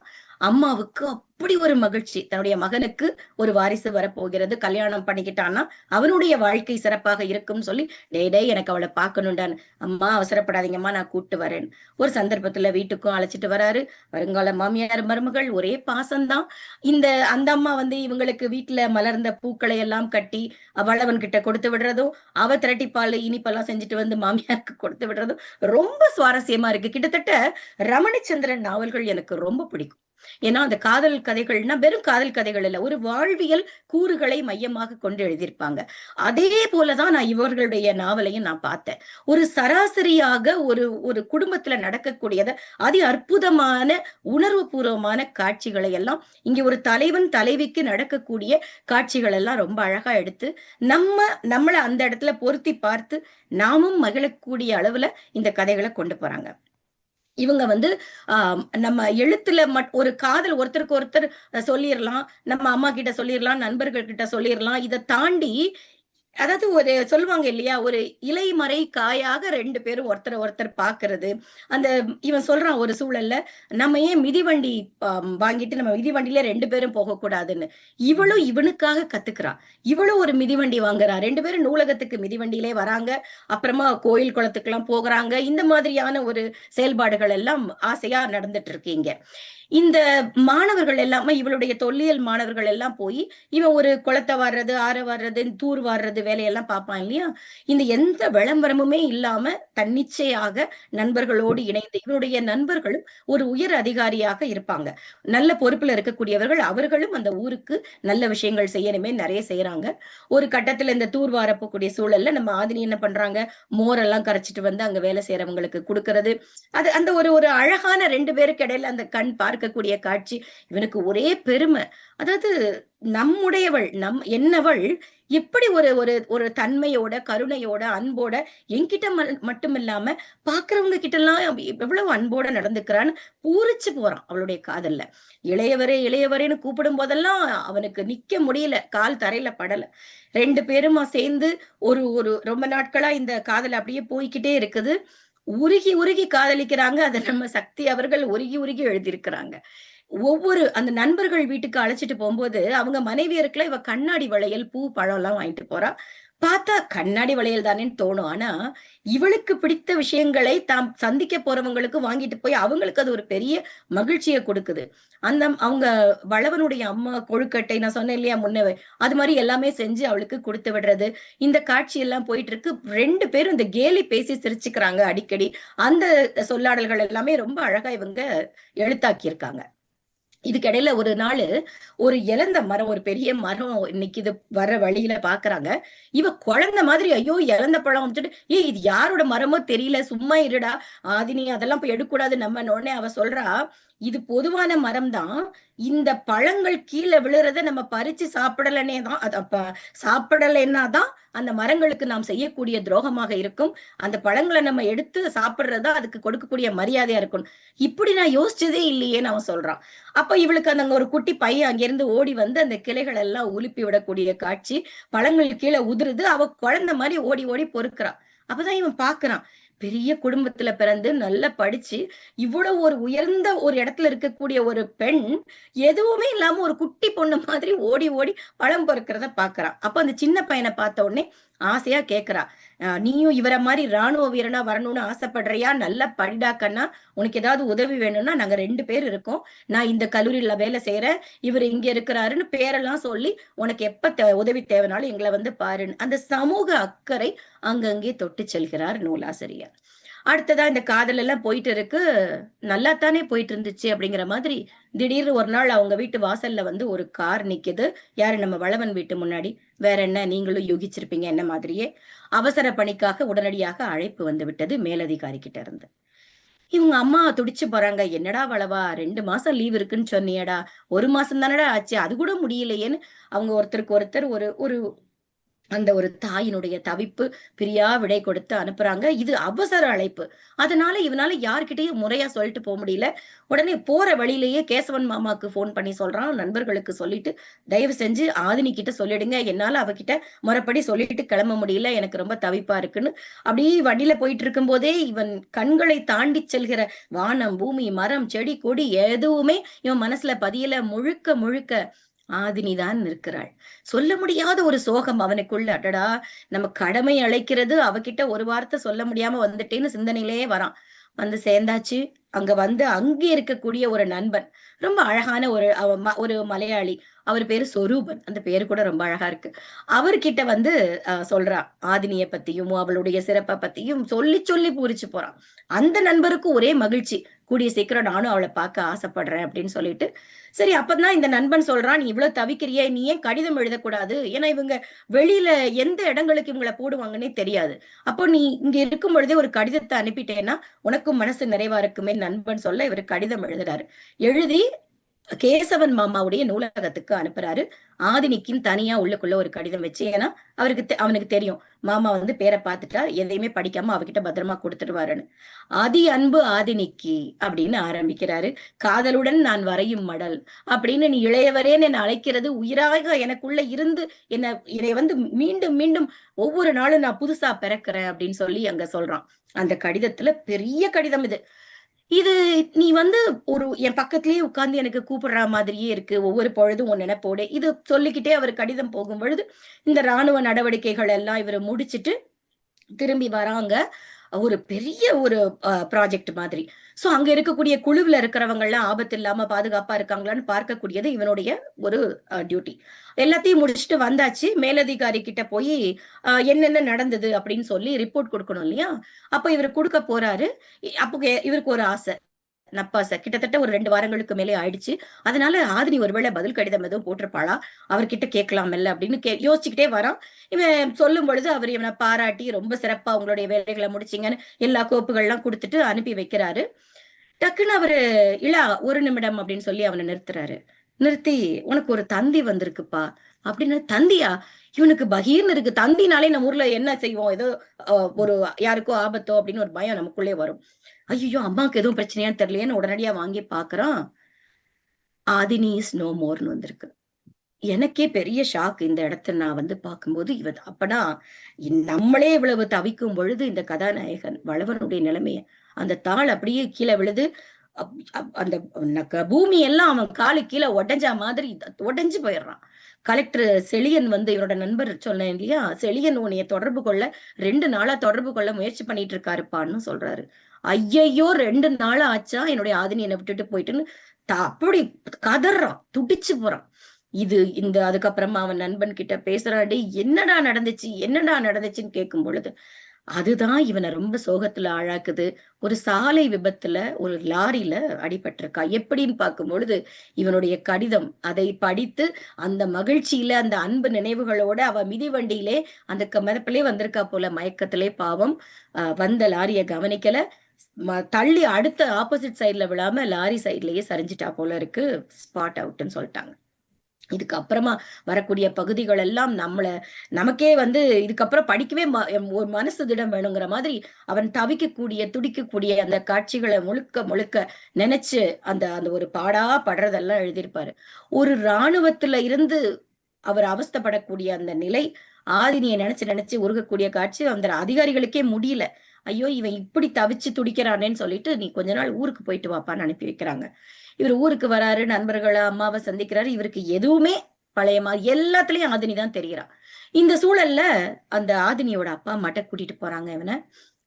அம்மாவுக்கு அப்படி ஒரு மகிழ்ச்சி, தன்னுடைய மகனுக்கு ஒரு வாரிசு வரப்போகிறது, கல்யாணம் பண்ணிக்கிட்டான்னா அவனுடைய வாழ்க்கை சிறப்பாக இருக்கும்னு சொல்லி, டே எனக்கு அவளை பார்க்கணுண்டான்னு. அம்மா அவசரப்படாதீங்கம்மா, நான் கூப்பிட்டு வரேன். ஒரு சந்தர்ப்பத்துல வீட்டுக்கும் அழைச்சிட்டு வராரு. வருங்கால மாமியார் மருமகள் ஒரே பாசம்தான். அந்த அம்மா வந்து இவங்களுக்கு வீட்டுல மலர்ந்த பூக்களை எல்லாம் கட்டி வளவன் கிட்ட கொடுத்து விடுறதும், அவ திரட்டிப்பால் இனிப்பெல்லாம் செஞ்சுட்டு வந்து மாமியாருக்கு கொடுத்து விடுறதும் ரொம்ப சுவாரஸ்யமா இருக்கு. கிட்டத்தட்ட ரமணிச்சந்திரன் நாவல்கள் எனக்கு ரொம்ப பிடிக்கும். ஏன்னா அந்த காதல் கதைகள்னா வெறும் காதல் கதைகள் இல்ல, ஒரு வாழ்வியல் கூறுகளை மையமாக கொண்டு எழுதியிருப்பாங்க. அதே போலதான் நான் இவர்களுடைய நாவலையும் நான் பார்த்தேன். ஒரு சராசரியாக ஒரு ஒரு குடும்பத்துல நடக்கக்கூடியத அதி அற்புதமான உணர்வு பூர்வமான காட்சிகளை எல்லாம், இங்க ஒரு தலைவன் தலைவிக்கு நடக்கக்கூடிய காட்சிகள் எல்லாம் ரொம்ப அழகா எடுத்து நம்மள அந்த இடத்துல பொருத்தி பார்த்து நாமும் மகிழக்கூடிய அளவுல இந்த கதைகளை கொண்டு போறாங்க. இவங்க வந்து நம்ம எழுத்துல ஒரு காதல் ஒருத்தருக்கு ஒருத்தர் சொல்லிடலாம், நம்ம அம்மா கிட்ட சொல்லிடலாம், நண்பர்கள் கிட்ட சொல்லிடலாம். இதை தாண்டி, அதாவது ஒரு சொல்லுவாங்க இல்லையா, ஒரு இலைமறை காயாக 2 பேரும் ஒருத்தர் ஒருத்தர் பாக்குறது. அந்த இவன் சொல்றான் ஒரு சூழல்ல, நம்ம ஏன் மிதிவண்டி வாங்கிட்டு நம்ம மிதிவண்டியில 2 பேரும் போகக்கூடாதுன்னு. இவளும் இவனுக்காக கத்துக்கிறான். இவளும் ஒரு மிதிவண்டி வாங்குறா, 2 பேரும் நூலகத்துக்கு மிதிவண்டியிலே வராங்க, அப்புறமா கோயில் குளத்துக்கு எல்லாம் போகிறாங்க. இந்த மாதிரியான ஒரு செயல்பாடுகள் எல்லாம் ஆசையா நடந்துட்டு இருக்கீங்க. இந்த மாணவர்கள் எல்லாமே, இவளுடைய தொல்லியல் மாணவர்கள் எல்லாம் போய் இவன் ஒரு குளத்தை வர்றது, ஆற வர்றது, தூர் வாடுறது வேலையெல்லாம் பார்ப்பான் இல்லையா. இந்த எந்த விளம்பரமுமே இல்லாம தன்னிச்சையாக நண்பர்களோடு இணைந்து, இவனுடைய நண்பர்களும் ஒரு உயர் அதிகாரியாக இருப்பாங்க, நல்ல பொறுப்புல இருக்கக்கூடியவர்கள். அவர்களும் அந்த ஊருக்கு நல்ல விஷயங்கள் செய்யணுமே நிறைய செய்யறாங்க. ஒரு கட்டத்துல இந்த தூர் வாரப்போக்கூடிய சூழல்ல நம்ம ஆதினி என்ன பண்றாங்க, மோரெல்லாம் கரைச்சிட்டு வந்து அங்க வேலை செய்யறவங்களுக்கு கொடுக்கறது. அது அந்த ஒரு ஒரு அழகான 2 பேருக்கு இடையில அந்த கண் பார்க்கக்கூடிய காட்சி இவனுக்கு ஒரே பெருமை. அதாவது நம்முடையவள், என்னவள் எப்படி ஒரு ஒரு ஒரு தன்மையோட, கருணையோட, அன்போட என்கிட்ட மட்டும் இல்லாம பாக்குறவங்க கிட்ட எல்லாம் எவ்வளவு அன்போட நடந்துக்கிறான்னு பூரிச்சு போறான் அவளுடைய காதல்ல. இளையவரே இளையவரேன்னு கூப்பிடும் போதெல்லாம் அவனுக்கு நிக்க முடியல, கால் தரையில படல. 2 பேருமா சேர்ந்து ஒரு ஒரு ரொம்ப நாட்களா இந்த காதல் அப்படியே போய்கிட்டே இருக்குது. உருகி உருகி காதலிக்கிறாங்க. அதை நம்ம சக்தி அவர்கள் உருகி உருகி எழுதியிருக்கிறாங்க. ஒவ்வொரு அந்த நண்பர்கள் வீட்டுக்கு அழைச்சிட்டு போகும்போது அவங்க மனைவியருக்குள்ள இவ கண்ணாடி வளையல், பூ, பழம் எல்லாம் வாங்கிட்டு போறா. பார்த்தா கண்ணாடி வளையல் தானேன்னு தோணும். ஆனா இவளுக்கு பிடித்த விஷயங்களை தாம் சந்திக்க போறவங்களுக்கு வாங்கிட்டு போய் அவங்களுக்கு அது ஒரு பெரிய மகிழ்ச்சியை கொடுக்குது. அவங்க வளவனுடைய அம்மா கொழுக்கட்டை, நான் சொன்னேன் இல்லையா முன்னவே, அது மாதிரி எல்லாமே செஞ்சு அவளுக்கு கொடுத்து விடுறது. இந்த காட்சி எல்லாம் போயிட்டு இருக்கு. 2 பேரும் இந்த கேலி பேசி சிரிச்சுக்கிறாங்க அடிக்கடி. அந்த சொல்லாடல்கள் எல்லாமே ரொம்ப அழகா இவங்க எழுத்தாக்கி இருக்காங்க. இதுக்கிடையில ஒரு நாள் ஒரு இழந்த மரம், ஒரு பெரிய மரம் இன்னைக்கு இது வர்ற வழியில பாக்குறாங்க. இவ குழந்தை மாதிரி, ஐயோ இழந்த பழம் வந்துட்டு, இது யாரோட மரமோ தெரியல, சும்மா இருடா ஆதினி, அதெல்லாம் போய் எடுக்கூடாது நம்ம. உடனே அவ சொல்றா, இது பொதுவான மரம் தான், இந்த பழங்கள் கீழே விழுறத நம்ம பறிச்சு சாப்பிடலனே தான், அது அப்ப சாப்பிடலைன்னா தான் அந்த மரங்களுக்கு நாம் செய்யக்கூடிய துரோகமாக இருக்கும். அந்த பழங்களை நம்ம எடுத்து சாப்பிடுறதா அதுக்கு கொடுக்கக்கூடிய மரியாதையா இருக்கும். இப்படி நான் யோசிச்சதே இல்லையேன்னு அவன் சொல்றான். அப்ப இவளுக்கு அந்த ஒரு குட்டி பையன் அங்கிருந்து ஓடி வந்து அந்த கிளைகள் எல்லாம் உலுப்பி விடக்கூடிய காட்சி, பழங்கள் கீழே உதிருது, அவ குழந்தை மாதிரி ஓடி ஓடி பொறுக்கிறான். அப்பதான் இவன் பாக்குறான், பெரிய குடும்பத்துல பிறந்து நல்லா படிச்சு இவ்வளவு ஒரு உயர்ந்த ஒரு இடத்துல இருக்கக்கூடிய ஒரு பெண் எதுவுமே இல்லாம ஒரு குட்டி பொண்ணு மாதிரி ஓடி ஓடி பழம் பொறுக்கிறத பாக்குறா. அப்ப அந்த சின்ன பையனை பார்த்த உடனே ஆசையா கேக்குறா, நீயும் இவரை மாதிரி ராணுவ வீரனா வரணும்னு ஆசைப்படுறியா? நல்லா படிடா கண்ணா, உனக்கு ஏதாவது உதவி வேணும்னா நாங்க 2 பேர் இருக்கோம், நான் இந்த கல்லூரியில வேலை செய்யறேன், இவர் இங்க இருக்கிறாருன்னு பேரெல்லாம் சொல்லி உனக்கு எப்ப உதவி தேவைனாலும் எங்களை வந்து பாருன்னு அந்த சமூக அக்கறை அங்கங்கே தொட்டு செல்கிறார் நூலாசிரியர். அடுத்ததா இந்த காதல் எல்லாம் போயிட்டு இருக்கு, நல்லாத்தானே போயிட்டு இருந்துச்சு அப்படிங்கிற மாதிரி திடீர்னு ஒரு நாள் அவங்க வீட்டு வாசல்ல வந்து ஒரு கார் நிக்குது. யாரு? நம்ம வளவன் வீட்டு முன்னாடி. வேற என்ன, நீங்களும் யூகிச்சிருப்பீங்க என்ன மாதிரியே. அவசர பணிக்காக உடனடியாக அழைப்பு வந்து விட்டது மேலதிகாரி கிட்ட இருந்து. இவங்க அம்மா துடிச்சு போறாங்க. என்னடா வளவா, 2 மாசம் லீவ் இருக்குன்னு சொன்னியடா, 1 மாசம் தானடா ஆச்சு, அது கூட முடியலையேன்னு அவங்க ஒருத்தருக்கு ஒருத்தர் ஒரு ஒரு அந்த ஒரு தாயினுடைய தவிப்பு பிரியா விடை கொடுத்து அனுப்புறாங்க. இது அவசர அழைப்பு. அதனால இவனால யார்கிட்டயும் முறையா சொல்லிட்டு போக முடியல. உடனே போற வழியிலேயே கேசவன் மாமாக்கு போன் பண்ணி சொல்றான், நண்பர்களுக்கு சொல்லிட்டு, தயவு செஞ்சு ஆதினி கிட்ட சொல்லிடுங்க, என்னால அவகிட்ட முறைப்படி சொல்லிட்டு கிளம்ப முடியல, எனக்கு ரொம்ப தவிப்பா இருக்குன்னு. அப்படியே வண்டியில போயிட்டு இருக்கும் போதே இவன் கண்களை தாண்டி செல்கிற வானம், பூமி, மரம், செடி, கொடி எதுவுமே இவன் மனசுல பதியல. முழுக்க முழுக்க ஆதினிதான் இருக்கிறாள். சொல்ல முடியாத ஒரு சோகம் அவனுக்குள்ள. அடடா, நம்ம கடமை அழைக்கிறது, அவகிட்ட ஒரு வார்த்தை சொல்ல முடியாம வந்துட்டேன்னு சிந்தனையிலேயே வரான். வந்து சேர்ந்தாச்சு. அங்க வந்து அங்கே இருக்கக்கூடிய ஒரு நண்பன், ரொம்ப அழகான ஒரு மலையாளி. அவர் பேரு சொரூபன். அந்த பேரு கூட ரொம்ப அழகா இருக்கு. அவர்கிட்ட வந்து சொல்றா, ஆதினிய பத்தியும் அவளுடைய சிறப்பை பத்தியும் சொல்லி சொல்லி பூரிச்சு போறான். அந்த நண்பருக்கு ஒரே மகிழ்ச்சி, கூடிய சீக்கிரம் நானும் அவளை பார்க்க ஆசைப்படுறேன் அப்படின்னு சொல்லிட்டு. சரி, அப்பதான் இந்த நண்பன் சொல்றான், நீ இவ்வளவு தவிக்கிறியே, நீ ஏன் கடிதம் எழுதக்கூடாது? ஏன்னா இவங்க வெளியில எந்த இடங்களுக்கு இவங்களை போடுவாங்கன்னே தெரியாது. அப்போ நீ இங்க இருக்கும் பொழுதே ஒரு கடிதத்தை அனுப்பிட்டேன்னா உனக்கும் மனசு நிறைவா இருக்குமே நண்பன் சொல்ல இவர் கடிதம் எழுதுறாரு. எழுதி கேசவன் மாமாவுடைய நூலகத்துக்கு அனுப்புறாரு. ஆதினிக்கும் தனியா உள்ளுக்குள்ள ஒரு கடிதம் வச்சு, ஏன்னா அவனுக்கு தெரியும் மாமா வந்து பேரை பார்த்துட்டா எதையுமே படிக்காம அவகிட்ட பத்திரமா கொடுத்துடுவாருன்னு. அதி அன்பு ஆதினிக்கு அப்படின்னு ஆரம்பிக்கிறாரு. காதலுடன் நான் வரையும் மடல் அப்படின்னு, நீ இளையவரேன்னு என்ன அழைக்கிறது உயிராக எனக்குள்ள இருந்து என்னை வந்து மீண்டும் மீண்டும் ஒவ்வொரு நாளும் நான் புதுசா பிறக்கிறேன் அப்படின்னு சொல்லி அங்க சொல்றான். அந்த கடிதத்துல பெரிய கடிதம் இது. இது நீ வந்து என் பக்கத்திலேயே உட்கார்ந்து எனக்கு கூப்பிடுற மாதிரியே இருக்கு. ஒவ்வொரு பொழுதும் உன் நினைப்போட இது சொல்லிக்கிட்டே அவர் கடிதம் போகும் பொழுது, இந்த ராணுவ நடவடிக்கைகள் எல்லாம் இவரு முடிச்சிட்டு திரும்பி வராங்க. ஒரு பெரிய ஒரு ப்ராஜெக்ட் மாதிரி. சோ அங்க இருக்கக்கூடிய குழுவுல இருக்கிறவங்க எல்லாம் ஆபத்து இல்லாம பாதுகாப்பா இருக்காங்களான்னு பார்க்கக்கூடியது இவனுடைய ஒரு டியூட்டி. எல்லாத்தையும் முடிச்சுட்டு வந்தாச்சு. மேலதிகாரி கிட்ட போய் என்னென்ன நடந்தது அப்படின்னு சொல்லி ரிப்போர்ட் கொடுக்கணும் இல்லையா? அப்ப இவரு கொடுக்க போறாரு. அப்போ இவருக்கு ஒரு ஆசை, நப்பாசை. கிட்டத்தட்ட ஒரு 2 வாரங்களுக்கு மேலே ஆயிடுச்சு. அதனால ஆதினி ஒருவேளை பதில் கடிதம் எதுவும் போட்டிருப்பாளா, அவர்கிட்ட கேட்கலாம்ல அப்படின்னு யோசிச்சுக்கிட்டே வரான். இவன் சொல்லும் பொழுது அவர் இவனை பாராட்டி, ரொம்ப சிறப்பா உங்களுடைய வேலைகளை முடிச்சீங்கன்னு எல்லா கோப்புகள்லாம் கொடுத்துட்டு அனுப்பி வைக்கிறாரு. டக்குன்னு அவரு, இளா ஒரு நிமிடம் அப்படின்னு சொல்லி அவனை நிறுத்துறாரு. நிறுத்தி, உனக்கு ஒரு தந்தி வந்திருக்குப்பா அப்படின்னு. தந்தியா? இவனுக்கு பகீர்னு இருக்கு. தந்தினாலே நம்ம ஊர்ல என்ன செய்வோம், ஏதோ ஒரு யாருக்கோ ஆபத்தோ அப்படின்னு ஒரு பயம் நமக்குள்ளே வரும். ஐயோ, அம்மாவுக்கு எதுவும் பிரச்சனையான்னு தெரியலையேன்னு உடனடியா வாங்கி பாக்குறான். ஆதினி இஸ் நோ மோர்னு வந்திருக்கு. எனக்கே பெரிய ஷாக் இந்த இடத்த நான் வந்து பார்க்கும்போது. அப்பனா நம்மளே இவ்வளவு தவிக்கும் பொழுது இந்த கதாநாயகன் வளவனுடைய நிலைமைய, அந்த தாள் அப்படியே கீழே விழுது. அந்த பூமி எல்லாம் அவன் காலு கீழே உடைஞ்சா மாதிரி உடைஞ்சு போயிடுறான். கலெக்டர் செழியன் வந்து, இவரோட நண்பர் சொன்னேன் இல்லையா, செழியன் உன்னைய தொடர்பு கொள்ள 2 நாளா தொடர்பு கொள்ள முயற்சி பண்ணிட்டு இருக்காருப்பான்னு சொல்றாரு. ஐயையோ, 2 நாளா ஆச்சா என்னுடைய ஆதினி என்னை விட்டுட்டு போயிட்டுன்னு அப்படி கதறான், துடிச்சு போறான். அதுக்கப்புறமா அவன் நண்பன் கிட்ட பேசுறாடி, என்னடா நடந்துச்சு என்னடா நடந்துச்சுன்னு கேட்கும் பொழுது, அதுதான் இவனை ரொம்ப சோகத்துல ஆழாக்குது. ஒரு சாலை விபத்துல ஒரு லாரியில அடிபட்டிருக்கா. எப்படின்னு பார்க்கும் பொழுது இவனுடைய கடிதம் அதை படித்து அந்த மகிழ்ச்சியில அந்த அன்பு நினைவுகளோட அவ மிதிவண்டியிலே அந்த மிதப்பிலே வந்திருக்கா போல, மயக்கத்திலே பாவம். வந்த லாரிய கவனிக்கல, தள்ளி அடுத்த ஆப்போசிட் சைட்ல விழாம லாரி சைட்லயே சரிஞ்சிட்டா போல இருக்கு. ஸ்பாட் அவுட்ன்னு சொல்லிட்டாங்க. இதுக்கப்புறமா வரக்கூடிய பகுதிகள் எல்லாம் நமக்கே வந்து இதுக்கப்புறம் படிக்கவே ஒரு மனசு திடம் வேணுங்கிற மாதிரி அவன் தவிக்கக்கூடிய துடிக்கக்கூடிய அந்த காட்சிகளை முழுக்க முழுக்க நினைச்சு அந்த அந்த ஒரு பாடா படுறதெல்லாம் எழுதியிருப்பாரு. ஒரு இராணுவத்துல இருந்து அவர் அவஸ்தைப்படக்கூடிய அந்த நிலை, ஆதினியை நினைச்சு நினைச்சு உருகக்கூடிய காட்சி அந்த அதிகாரிகளுக்கே முடியல. ஐயோ இவன் இப்படி தவிச்சு துடிக்கிறானேன்னு சொல்லிட்டு நீ கொஞ்ச நாள் ஊருக்கு போயிட்டு வாப்பான்னு அனுப்பி வைக்கிறாங்க. இவர் ஊருக்கு வராரு, நண்பர்களை அம்மாவை சந்திக்கிறாரு. இவருக்கு எதுவுமே பழைய மாதிரி எல்லாத்துலயும் ஆதினி தான் தெரிகிறா. இந்த சூழல்ல அந்த ஆதினியோட அப்பா அம்மாட்ட கூட்டிட்டு போறாங்க இவனை.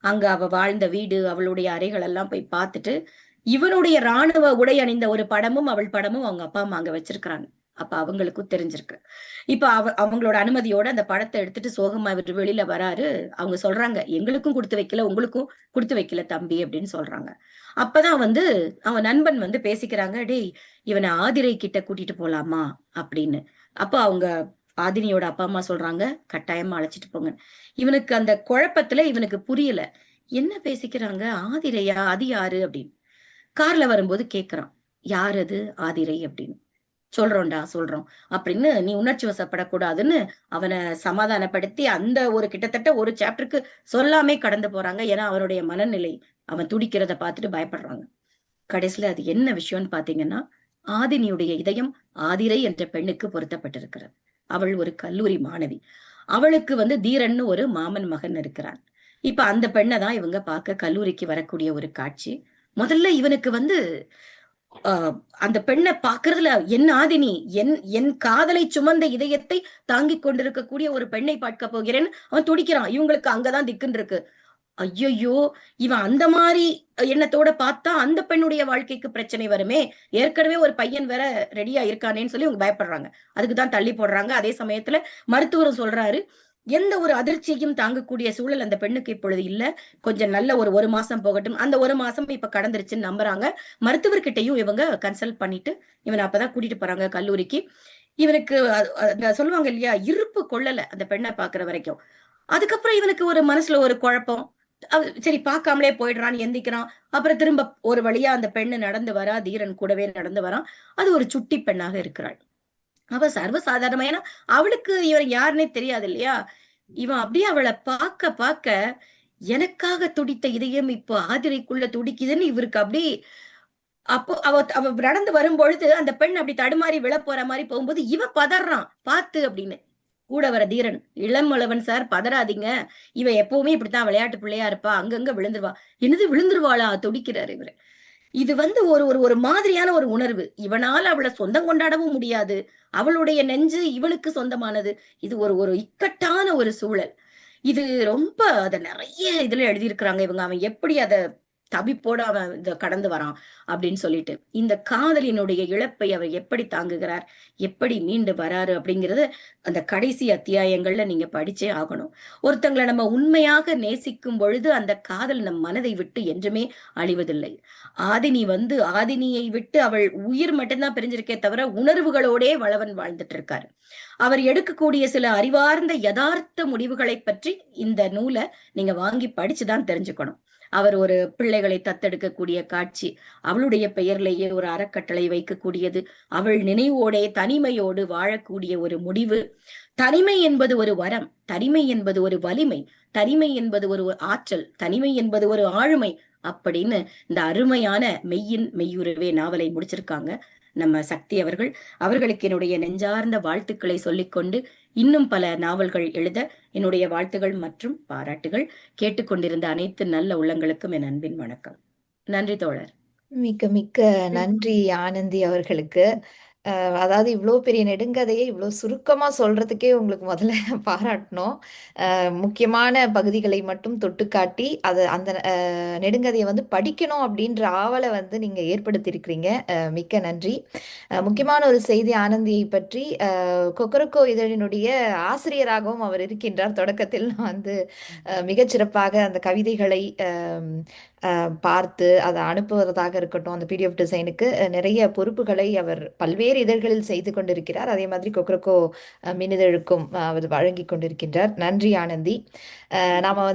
அங்க அவ வாழ்ந்த வீடு, அவளுடைய அறைகள் எல்லாம் போய் பார்த்துட்டு, இவனுடைய ராணுவ உடை அணிந்த ஒரு படமும் அவள் படமும் அவங்க அப்பா அம்மா அங்க வச்சிருக்கிறாங்க. அப்ப அவங்களுக்கும் தெரிஞ்சிருக்கு. இப்ப அவங்களோட அனுமதியோட அந்த படத்தை எடுத்துட்டு சோகமா இவர் வெளியில வராரு. அவங்க சொல்றாங்க, எங்களுக்கும் கொடுத்து வைக்கல, உங்களுக்கும் கொடுத்து வைக்கல தம்பி அப்படின்னு சொல்றாங்க. அப்பதான் அவன் நண்பன் பேசிக்கிறாங்க, டேய் இவனை ஆதிரை கிட்ட கூட்டிட்டு போலாமா அப்படின்னு. அப்ப அவங்க ஆதினியோட அப்பா அம்மா சொல்றாங்க, கட்டாயமா அழைச்சிட்டு போங்க. இவனுக்கு அந்த குழப்பத்துல இவனுக்கு புரியல, என்ன பேசிக்கிறாங்க, ஆதிரையா, அது யாரு அப்படின்னு. கார்ல வரும்போது கேக்குறான், யார் அது ஆதிரை அப்படின்னு. சொல்றோம்டா சொல்றோம் அப்படின்னு, நீ உணர்ச்சி வசப்படக்கூடாதுன்னு அவனை சமாதானப்படுத்தி அந்த ஒரு கிட்டத்தட்ட ஒரு சாப்டருக்கு சொல்லாமே கடந்து போறாங்க. ஏன்னா அவனுடைய மனநிலை, அவன் துடிக்கிறத பார்த்துட்டு பயப்படுறாங்க. கடைசியில அது என்ன விஷயம்னு பாத்தீங்கன்னா, ஆதினியுடைய இதயம் ஆதிரை என்ற பெண்ணுக்கு பொருத்தப்பட்டிருக்கிறது. அவள் ஒரு கல்லூரி மாணவி. அவளுக்கு தீரன்னு ஒரு மாமன் மகன் இருக்கிறான். இப்ப அந்த பெண்ணை தான் இவங்க பார்க்க கல்லூரிக்கு வரக்கூடிய ஒரு காட்சி. முதல்ல இவனுக்கு ஆஹ் அந்த பெண்ணை பாக்குறதுல, என் ஆதினி, என் காதலை சுமந்த இதயத்தை தாங்கிக் கொண்டிருக்கக்கூடிய ஒரு பெண்ணை பார்க்க போகிறேன்னு அவன் துடிக்கிறான். இவங்களுக்கு அங்கதான் திக்குன்னு இருக்கு. ஐயோ, இவன் அந்த மாதிரி எண்ணத்தோட பார்த்தா அந்த பெண்ணுடைய வாழ்க்கைக்கு பிரச்சனை வருமே, ஏற்கனவே ஒரு பையன் வேற ரெடியா இருக்கானேன்னு சொல்லி அவங்க பயப்படுறாங்க. அதுக்குதான் தள்ளி போடுறாங்க. அதே சமயத்துல மருத்துவரும் சொல்றாரு, எந்த ஒரு அதிர்ச்சியையும் தாங்கக்கூடிய சூழல் அந்த பெண்ணுக்கு இப்பொழுது இல்ல, கொஞ்சம் நல்ல ஒரு மாசம் போகட்டும். அந்த ஒரு மாசம் இப்ப கடந்துருச்சுன்னு நம்புறாங்க. மருத்துவர்கிட்டையும் இவங்க கன்சல்ட் பண்ணிட்டு இவனை அப்பதான் கூட்டிட்டு போறாங்க கல்லூரிக்கு. இவனுக்கு சொல்லுவாங்க இல்லையா, இருப்பு கொள்ளல அந்த பெண்ணை பாக்குற வரைக்கும். அதுக்கப்புறம் இவனுக்கு ஒரு மனசுல ஒரு குழப்பம். சரி பார்க்காமலே போயிடுறான், எந்திக்கிறான். அப்புறம் திரும்ப ஒரு வழியா அந்த பெண்ணு நடந்து வரா, தீரன் கூடவே நடந்து வரான். அது ஒரு சுட்டி பெண்ணாக இருக்கிறாள். அவ சர்வசாதாரணமா, ஏன்னா அவளுக்கு இவன் யாருன்னே தெரியாது இல்லையா. இவன் அப்படியே அவளை பார்க்க பார்க்க, எனக்காக துடித்த இதயம் இப்போ ஆதிரைக்குள்ள துடிக்குதுன்னு இவருக்கு அப்படி. அப்போ அவ நடந்து வரும்பொழுது அந்த பெண் அப்படி தடுமாறி விழ போற மாதிரி போகும்போது இவன் பதறான், பார்த்து அப்படின்னு. கூட வர தீரன், இளமளவன் சார் பதறாதீங்க, இவ எப்பவுமே இப்படித்தான் விளையாட்டு பிள்ளையா இருப்பா, அங்கங்க விழுந்துருவா. என்னது விழுந்துருவாளா, துடிக்கிறாரு இவரு. இது ஒரு ஒரு ஒரு மாதிரியான ஒரு உணர்வு. இவனால அவளை சொந்தம் கொண்டாடவும் முடியாது, அவளுடைய நெஞ்சு இவனுக்கு சொந்தமானது. இது ஒரு ஒரு இக்கட்டான ஒரு சூழல். இது ரொம்ப அத நிறைய இதுல எழுதியிருக்கிறாங்க இவங்க. அவன் எப்படி அத தவிப்போட அவன் இத கடந்து வரான் அப்படின்னு சொல்லிட்டு. இந்த காதலினுடைய இழப்பை அவர் எப்படி தாங்குகிறார், எப்படி மீண்டு வராரு அப்படிங்கறது அந்த கடைசி அத்தியாயங்கள்ல நீங்க படிச்சே ஆகணும். ஒருத்தங்களை நம்ம உண்மையாக நேசிக்கும் பொழுது அந்த காதல் நம் மனதை விட்டு என்றுமே அழிவதில்லை. ஆதினி ஆதினியை விட்டு அவள் உயிர் மட்டும்தான் பிரிஞ்சிருக்கே தவிர உணர்வுகளோடே வளவன் வாழ்ந்துட்டு இருக்காரு. அவர் எடுக்கக்கூடிய சில அறிவார்ந்த யதார்த்த முடிவுகளை பற்றி இந்த நூலை நீங்க வாங்கி படிச்சுதான் தெரிஞ்சுக்கணும். அவர் ஒரு பிள்ளைகளை தத்தெடுக்கக்கூடிய காட்சி, அவளுடைய பெயர்லேயே ஒரு அறக்கட்டளை வைக்கக்கூடியது, அவள் நினைவோடே தனிமையோடு வாழக்கூடிய ஒரு முடிவு. தனிமை என்பது ஒரு வரம், தனிமை என்பது ஒரு வலிமை, தனிமை என்பது ஒரு ஆற்றல், தனிமை என்பது ஒரு ஆளுமை அப்படின்னு இந்த அருமையான மெய்யின் மெய்யுறவே நாவலை முடிச்சிருக்காங்க நம்ம சக்தி அவர்கள். அவர்களுக்கு என்னுடைய நெஞ்சார்ந்த வாழ்த்துக்களை சொல்லிக்கொண்டு, இன்னும் பல நாவல்கள் எழுத என்னுடைய வாழ்த்துகள் மற்றும் பாராட்டுகள். கேட்டுக்கொண்டிருந்த அனைத்து நல்ல உள்ளங்களுக்கும் என் அன்பின் வணக்கம். நன்றி தோழர். மிக்க மிக்க நன்றி ஆனந்தி அவர்களுக்கு. அதாவது இவ்வளோ பெரிய நெடுங்கதையை இவ்வளோ சுருக்கமாக சொல்றதுக்கே உங்களுக்கு முதல்ல பாராட்டணும். முக்கியமான பகுதிகளை மட்டும் தொட்டு காட்டி அதை அந்த நெடுங்கதையை படிக்கணும் அப்படின்ற ஆவலை நீங்கள் ஏற்படுத்தியிருக்கிறீங்க. மிக்க நன்றி. முக்கியமான ஒரு செய்தி ஆனந்தியை பற்றி, கொக்கரக்கோ இதழினுடைய ஆசிரியராகவும் அவர் இருக்கின்றார். தொடக்கத்தில் நான் மிகச்சிறப்பாக அந்த கவிதைகளை பார்த்து அதை அனுப்புவதாக இருக்கட்டும், அந்த பிடிஎஃப் டிசைனுக்கு நிறைய பொறுப்புகளை அவர் பல்வேறு இதழ்களில் செய்து கொண்டிருக்கிறார். அதே மாதிரி கொக்கரக்கோ மின்னிதழுக்கும் அவர் வழங்கி கொண்டிருக்கின்றார். நன்றி ஆனந்தி. நாம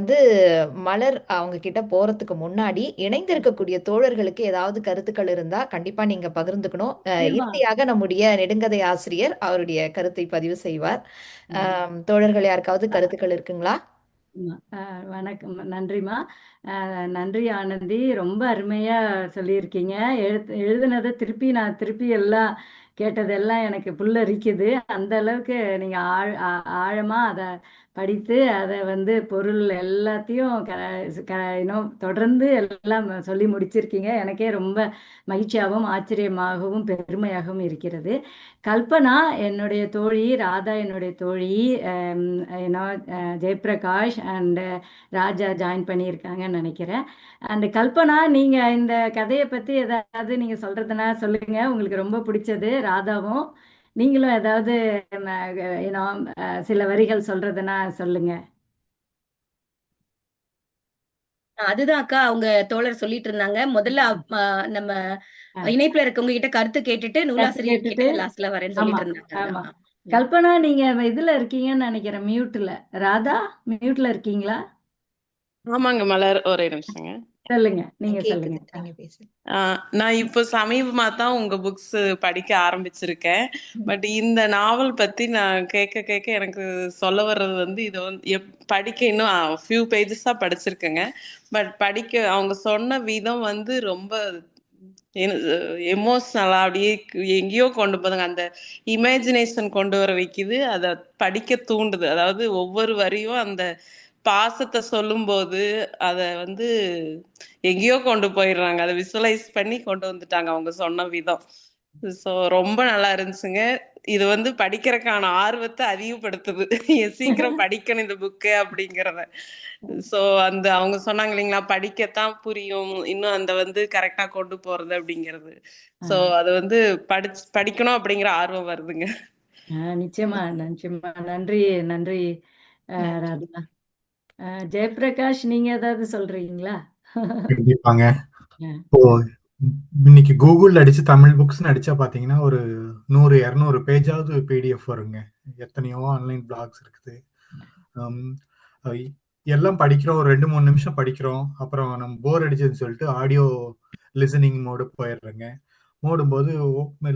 மலர் அவங்க கிட்ட போறதுக்கு முன்னாடி இணைந்திருக்கக்கூடிய தோழர்களுக்கு ஏதாவது கருத்துக்கள் இருந்தா கண்டிப்பா நீங்க பகிர்ந்துக்கணும். இறுதியாக நம்முடைய நெடுங்கதை ஆசிரியர் அவருடைய கருத்தை பதிவு செய்வார். தோழர்கள் யாருக்காவது கருத்துக்கள் இருக்குங்களா? வணக்கம். நன்றிம்மா. நன்றி ஆனந்தி, ரொம்ப அருமையாக சொல்லியிருக்கீங்க. எழுதுனதை திருப்பி நான் எல்லாம் கேட்டதெல்லாம் எனக்கு புல்லரிக்குது. அந்த அளவுக்கு நீங்க ஆழமா அதை படித்து அதை வந்து பொருள் எல்லாத்தையும் இன்னும் தொடர்ந்து எல்லாம் சொல்லி முடிச்சிருக்கீங்க. எனக்கே ரொம்ப மகிழ்ச்சியாகவும் ஆச்சரியமாகவும் பெருமையாகவும் இருக்கிறது. கல்பனா என்னுடைய தோழி, ராதா என்னுடைய தோழி, ஏன்னா ஜெயபிரகாஷ் அண்ட் ராஜா ஜாயின் பண்ணியிருக்காங்கன்னு நினைக்கிறேன். அந்த கல்பனா, நீங்க இந்த கதையை பத்தி ஏதாவது நீங்க சொல்றதுனா சொல்லுங்க. உங்களுக்கு ரொம்ப பிடிச்சது ராதாவும். நீங்களும் ஏதாவது ஏன்னா சில வரிகள் சொல்றதுனா சொல்லுங்க. அதுதான் அக்கா அவங்க தோழர் சொல்லிட்டு இருந்தாங்க. முதல்ல நம்ம ஆ, இணைப்புல இருக்கவங்க கிட்ட கருத்து கேட்டுட்டு கருத்து நூலாசிரியர் கேட்டுட்டு கிட்ட லாஸ்ட்ல வரேன்னு ஆமா சொல்லிட்டு இருந்தாங்க. ஆமா. அதான். கல்பனா, நீங்க இதுல இருக்கீங்கன்னு நினைக்கிறேன், மியூட்ல. ராதா, மியூட்ல இருக்கீங்களா? ஆமாங்க மலர், ஒரே நிமிஷங்க. சொல்லுங்க, நீங்க சொல்லுங்க. கேக்குது, நீங்க பேசுங்க. நான் இப்போ சமீபமா தான் உங்க புக்ஸ் படிக்க ஆரம்பிச்சிருக்கேன். பட் இந்த நாவல் பத்தி நான் கேட்க கேட்க எனக்கு சொல்ல வர்றது வந்து இது வந்து படிக்க இன்னும் ஃபியூ பேஜஸ் தான் படிச்சிருக்கேங்க. பட் படிக்க அவங்க சொன்ன விதம் வந்து ரொம்ப எமோஷ்னலா அப்படியே எங்கேயோ கொண்டு போதுங்க. அந்த இமேஜினேஷன் கொண்டு வர வைக்குது, அதை படிக்க தூண்டுது. அதாவது ஒவ்வொரு வரியும் அந்த பாசத்தை சொல்லும்போது அதை வந்து எங்கேயோ கொண்டு போயிடுறாங்க. அதை விசுவலைஸ் பண்ணி கொண்டு வந்துட்டாங்க அவங்க சொன்ன விதம். ஸோ ரொம்ப நல்லா இருந்துச்சுங்க. இது வந்து படிக்கிறதுக்கான ஆர்வத்தை அதிகப்படுத்துது. சீக்கிரம் படிக்கணும் இந்த புக்கு அப்படிங்கிறத. ஸோ அந்த அவங்க சொன்னாங்க இல்லைங்களா, படிக்கத்தான் புரியும், இன்னும் அந்த வந்து கரெக்டா கொண்டு போறது அப்படிங்கிறது. ஸோ அது வந்து படிக்கணும் அப்படிங்கிற ஆர்வம் வருதுங்க. நிச்சயமா நிச்சயமா. நன்றி நன்றி நன்றி. ராதா. ஜெயபிரகாஷ், நீங்க ஏதாவது சொல்றீங்களா? கண்டிப்பாங்க. ஆ. இப்போ இன்னைக்கு கூகுள் அடிச்சு தமிழ் புக்ஸ்னு அடிச்சா பாத்தீங்கன்னா ஒரு 100-200 பேஜாவது பிடிஎஃப் வருங்க. எத்தனையோ ஆன்லைன் பிளாக்ஸ் இருக்குது. ஹம், அஹ் எல்லாம் படிக்கிறோம், ஒரு 2-3 நிமிஷம் படிக்கிறோம், அப்புறம் நம்ம போர் அடிச்சதுன்னு சொல்லிட்டு ஆடியோ லிசனிங் மோடு போயிடுறேங்க. மோடும்போது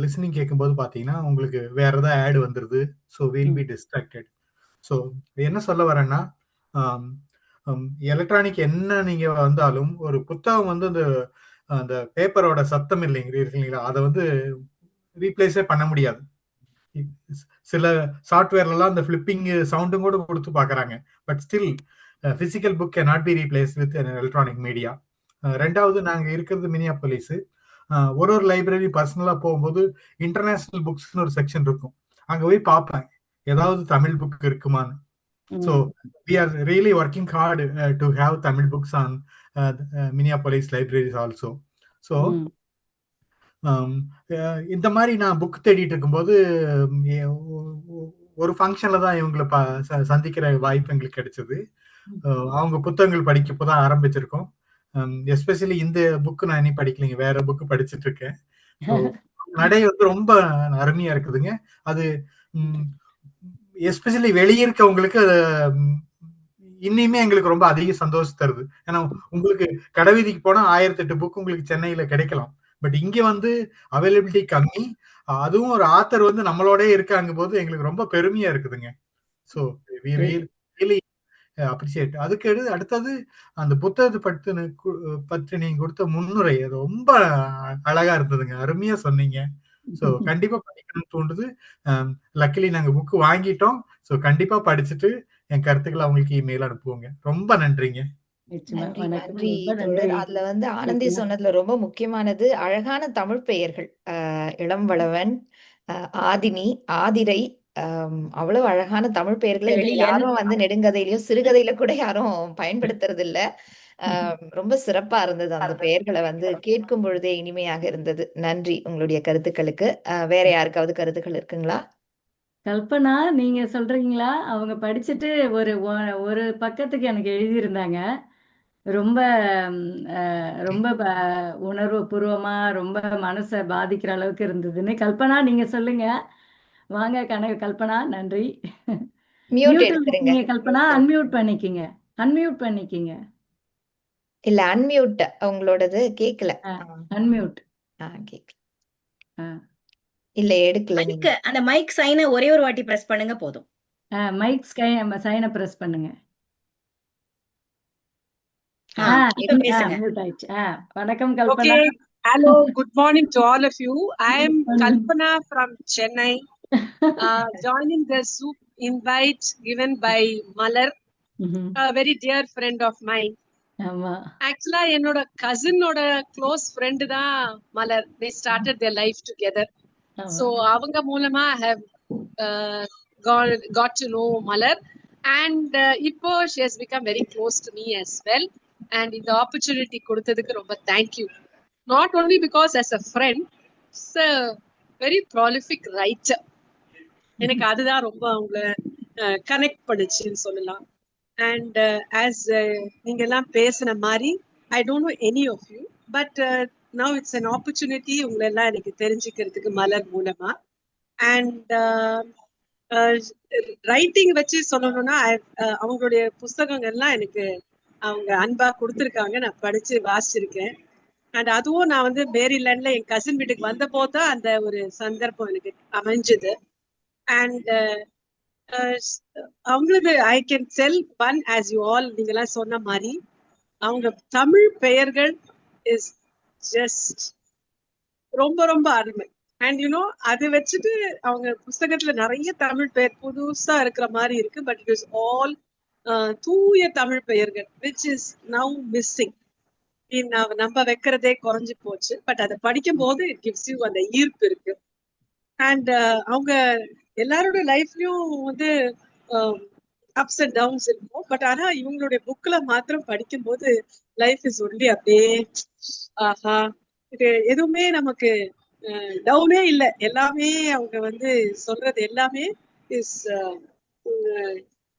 லிசனிங் கேட்கும்போது பாத்தீங்கன்னா உங்களுக்கு வேற ஏதாவது ஆட் வந்துருது. So will be distracted. So என்ன சொல்ல வரேன்னா, எலக்ட்ரானிக் என்ன நீங்க வந்தாலும் ஒரு புத்தகம் வந்து அந்த அந்த பேப்பரோட சத்தம் இல்லைங்களா, அதை வந்து ரீப்ளேஸே பண்ண முடியாது. சில சாஃப்ட்வேர்லாம் அந்த ஃபிளிப்பிங் சவுண்டும் கூட கொடுத்து பார்க்கறாங்க. But still physical book can not be replace with electronic media. ரெண்டாவது, நாங்க இருக்கிறது மினியாபோலிஸ். ஒரு லைப்ரரி பர்சனலா போகும்போது இன்டர்நேஷனல் புக்ஸ்னு ஒரு செக்ஷன் இருக்கும். அங்க போய் பார்ப்பேன் ஏதாவது தமிழ் புக் இருக்குமான்னு. So we are really working hard to have Tamil books on Minneapolis libraries also. So இந்த மாதிரி நான் புக் தேடிட்டு இருக்கும்போது ஒரு ஃபங்க்ஷன்ல தான் இவங்களை சந்திக்கிற வாய்ப்பு எங்களுக்கு கிடைச்சது. அவங்க புத்தகங்கள் படிக்க இப்போதான் ஆரம்பிச்சிருக்கோம். எஸ்பெஷலி இந்த புக்கு நான் இனி படிக்கலைங்க, வேற புக்கு படிச்சுட்டு இருக்கேன். நடை வந்து ரொம்ப அருமையா இருக்குதுங்க. அது எஸ்பெஷலி வெளியே இருக்கவங்களுக்கு இன்னுமே எங்களுக்கு ரொம்ப அதிக சந்தோஷம் தருது. ஏன்னா உங்களுக்கு கடைவீதிக்கு போனா 1008 புக் உங்களுக்கு சென்னையில கிடைக்கலாம். பட் இங்க வந்து அவைலபிலிட்டி கம்மி, அதுவும் ஒரு ஆத்தர் வந்து நம்மளோட இருக்காங்க போது எங்களுக்கு ரொம்ப பெருமையா இருக்குதுங்க. So we really appreciate. அதுக்கு அடுத்தது அந்த புத்தகத்தை பற்றி நீங்க கொடுத்த முன்னுரை அது ரொம்ப அழகா இருந்ததுங்க, அருமையா சொன்னீங்க. ஸோ கண்டிப்பா படிக்கணும்னு தோன்றுது. லக்கிலி நாங்க புக் வாங்கிட்டோம். ஸோ கண்டிப்பா படிச்சுட்டு என் கருத்துக்களை அவங்களுக்கு இமெயில் அனுப்புவோங்க. ரொம்ப நன்றிங்க. நன்றி நன்றி தோழர். அதுல வந்து ஆனந்தி சொன்னதுல ரொம்ப முக்கியமானது அழகான தமிழ் பெயர்கள். இளம்வளவன், ஆதினி, ஆதிரை, அவ்வளவு அழகான தமிழ் பெயர்களை இன்னும் யாரும் வந்து நெடுங்கதையிலயோ சிறுகதையில கூட யாரும் பயன்படுத்துறது இல்ல. ரொம்ப சிறப்பா இருந்தது. அந்த பெயர்களை வந்து கேட்கும் பொழுதே இனிமையாக இருந்தது. நன்றி உங்களுடைய கருத்துக்களுக்கு. வேற யாருக்காவது கருத்துக்கள் இருக்குங்களா? கல்பனா, நீங்க சொல்றீங்களா? அவங்க படிச்சுட்டு ஒரு பக்கத்துக்கு எனக்கு எழுதியிருந்தாங்க. ரொம்ப ரொம்ப உணர்வு பூர்வமா, ரொம்ப மனசை பாதிக்கிற அளவுக்கு இருந்ததுன்னு. கல்பனா, நீங்க சொல்லுங்க. வாங்க கல்பனா, நன்றி. மியூட் எடுத்துருங்க. கல்பனா, அன்மியூட் பண்ணிக்கிங்க. அன்மியூட் பண்ணிக்கிங்க. இல்ல, அன்மியூட் உங்களோடது கேட்கல. அன்மியூட். கேட்கல. இல்ல, எடுக்கல. நீங்க அந்த மைக் சைனை ஒரே ஒரு வாட்டி பிரஸ் பண்ணுங்க போதும். மைக் சைனை பிரஸ் பண்ணுங்க. இப்ப பேசுங்க. வணக்கம் Kalpana. Hello, good morning to all of you. I am Good morning. Kalpana from Chennai, joining the Zoom invite given by Malar, ம்ஹும். a very dear friend of mine. ஆமா. Actually, என்னோட cousin-ஓட close friend தான் மலர். They started their life together. ஆமா. So அவங்க மூலமா I have uh, got to know Malar, and இப்போ she has become very close to me as well. And இந்த opportunity கொடுத்ததுக்கு ரொம்ப thank you. Not only because as a friend, it's a very prolific writer. எனக்கு அதுதான் ரொம்ப அவங்கள connect பண்ணுச்சுன்னு சொல்லலாம். And as நீங்க எல்லாம் பேசின மாதிரி I don't know any of you, but now it's an opportunity உங்களை எல்லாம் எனக்கு தெரிஞ்சுக்கிறதுக்கு மலர் மூலமா. அண்ட் ரைட்டிங் வச்சு சொல்லணும்னா அவங்களுடைய புஸ்தகங்கள்லாம் எனக்கு அவங்க அன்பா கொடுத்துருக்காங்க, நான் படிச்சு வாசிச்சிருக்கேன். அண்ட் அதுவும் நான் வந்து மேரிலாண்ட்ல என் கசின் வீட்டுக்கு வந்த போதுதான் அந்த ஒரு சந்தர்ப்பம் எனக்கு அமைஞ்சது. அண்ட் அவங்களது I can sell one as you all நீங்க எல்லாம் சொன்ன மாதிரி அவங்க தமிழ் பெயர்கள் இஸ் ஜஸ்ட் ரொம்ப ரொம்ப அருமை. அண்ட் யூனோ அது வச்சுட்டு அவங்க புஸ்தகத்துல நிறைய தமிழ் பெயர் புதுசா இருக்கிற மாதிரி இருக்கு, பட் இட் இஸ் ஆல் தூய தமிழ் பெயர்கள் விச் இஸ் நவ் மிஸ்ஸிங். நம்ம வைக்கிறதே குறைஞ்சு போச்சு, பட் அதை படிக்கும் போது இட் கிவ்ஸ் யூ அந்த ஈர்ப்பு இருக்கு. அண்ட் அவங்க எல்லாரோட லைஃப்லயும் வந்து அப்ஸ் அண்ட் டவுன்ஸ் இருக்கும், பட் ஆனா இவங்களுடைய புக்ல மாத்திரம் படிக்கும் போது லைஃப் இஸ் ஒன்லி அப்படியே ஆஹா, இது எதுவுமே நமக்கு டவுனே இல்லை. எல்லாமே அவங்க வந்து சொல்றது எல்லாமே இஸ்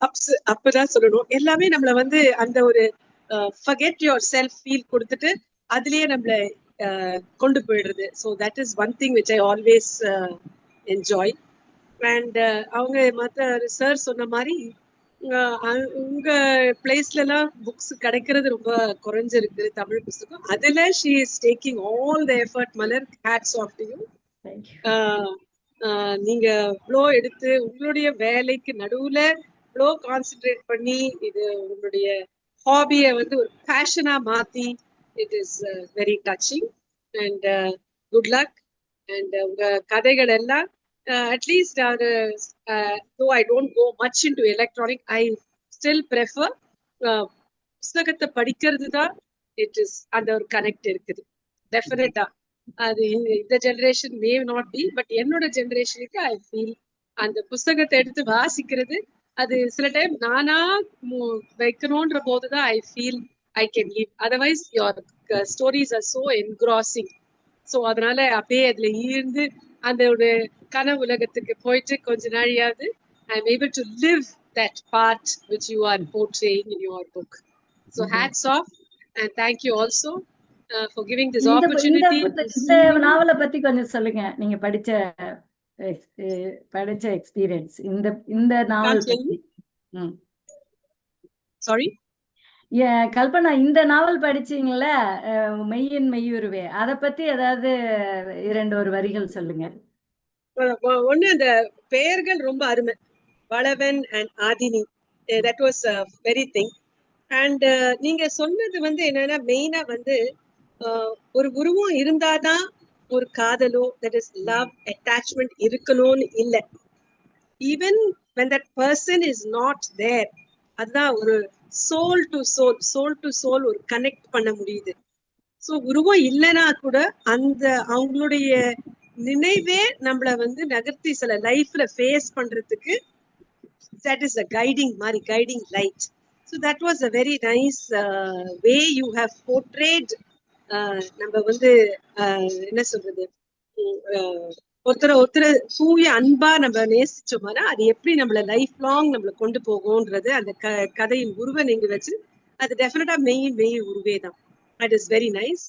அப்ஸ் அப்பதான் சொல்லணும். எல்லாமே நம்மள வந்து அந்த ஒரு forget yourself feel கொடுத்துட்டு அதுலயே நம்மள கொண்டு போயிடுறது. So that is one thing which I always enjoy. And அவங்க மற்ற சார் சொன்ன மாதிரி உங்க பிளேஸ்ல எல்லாம் புக்ஸ் கிடைக்கிறது ரொம்ப குறைஞ்சிருக்கு தமிழ் புத்தகம். அதுல she is taking all the effort. Malar, hats off to you. நீங்க இவ்வளோ எடுத்து உங்களுடைய வேலைக்கு நடுவுல இவ்வளோ கான்சென்ட்ரேட் பண்ணி இது உங்களுடைய ஹாபியை வந்து ஒரு பேஷனா மாத்தி, it is very touching. And good luck. And உங்க கதைகள் எல்லாம் அட்லீஸ்ட் அது though I don't go much into electronic, I still prefer புஸ்தகத்தை படிக்கிறது தான். இட் இஸ் அந்த ஒரு கனெக்ட் இருக்குது டெஃபினட்டா. அது இந்த generation may not be, but என்னோட ஜெனரேஷனுக்கு ஐ ஃபீல் அந்த புஸ்தகத்தை எடுத்து வாசிக்கிறது அது சில டைம் நானா வைக்கணும்ன்ற போதுதான் I feel I can leave. Otherwise your stories are so engrossing. So அதனால அப்படியே அதுல ஈர்ந்து அந்த ஒரு கனவு உலகத்துக்கு போயிட்டு கொஞ்ச நாளையாவது I am able to live that part which you are portraying in your book. So hats off and thank you also for giving this opportunity. இந்த நாவலை பத்தி கொஞ்சம் சொல்லுங்க, நீங்க படிச்ச எக்ஸ்பீரியன்ஸ் இந்த நாவல் பத்தி. சாரி கல்பனா, இந்த நாவல் படிச்சீங்களா மெய்யின் மெய்யுருவே, அத பத்தி ஏதாவது 2 வரிகள் சொல்லுங்க. ஒண்ணு, அந்த பெயர்கள் ரொம்ப அருமை. Valavan and Aadhini, that was very thing. And நீங்க சொன்னது வந்து என்னன்னா மெயினா வந்து ஒரு உருவம் இருந்தாதான் ஒரு காதலோ தட் இஸ் லவ் அட்டாச்மெண்ட் இருக்கணும்னு இல்லை. Even when that person is not there, அதுதான் ஒரு சோல் டு சோல் ஒரு கனெக்ட் பண்ண முடியுது. ஸோ உருவம் இல்லைன்னா கூட அந்த அவங்களுடைய நினைவே நம்மள வந்து நகர்த்தி சில லைஃப்ல ஃபேஸ் பண்றதுக்கு that is a guiding light. So that was a very nice way you have portrayed. நம்ம வந்து என்ன சொல்றது, ஒருத்தரை தூய அன்பா நம்ம நேசிச்சோம்னா அது எப்படி நம்மள லைஃப் லாங் நம்மள கொண்டு போகும்ன்றது அந்த கதையின் உருவை நீங்க வச்சு அது டெஃபினட்டா மெய் உருவே தான். It is very nice.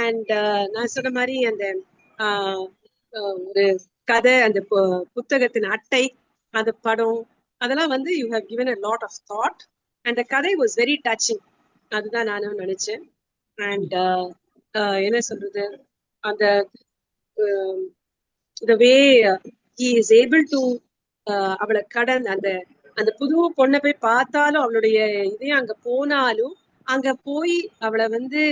And நான் சொன்ன மாதிரி அந்த ஒரு கதை, அந்த புத்தகத்தின் அட்டை, அந்த படம், அதெல்லாம் வந்து you have given a lot of thought. அந்த கதை வாஸ் வெரி டச்சிங். அதுதான் நானும் நினைச்சேன். அண்ட் என்ன சொல்றது, அந்த the way he is able to அவளை கடந்து அந்த புது பொண்ணை போய் பார்த்தாலும் அவளுடைய இதே அங்க போனாலும் அங்க போய் அவளை வந்து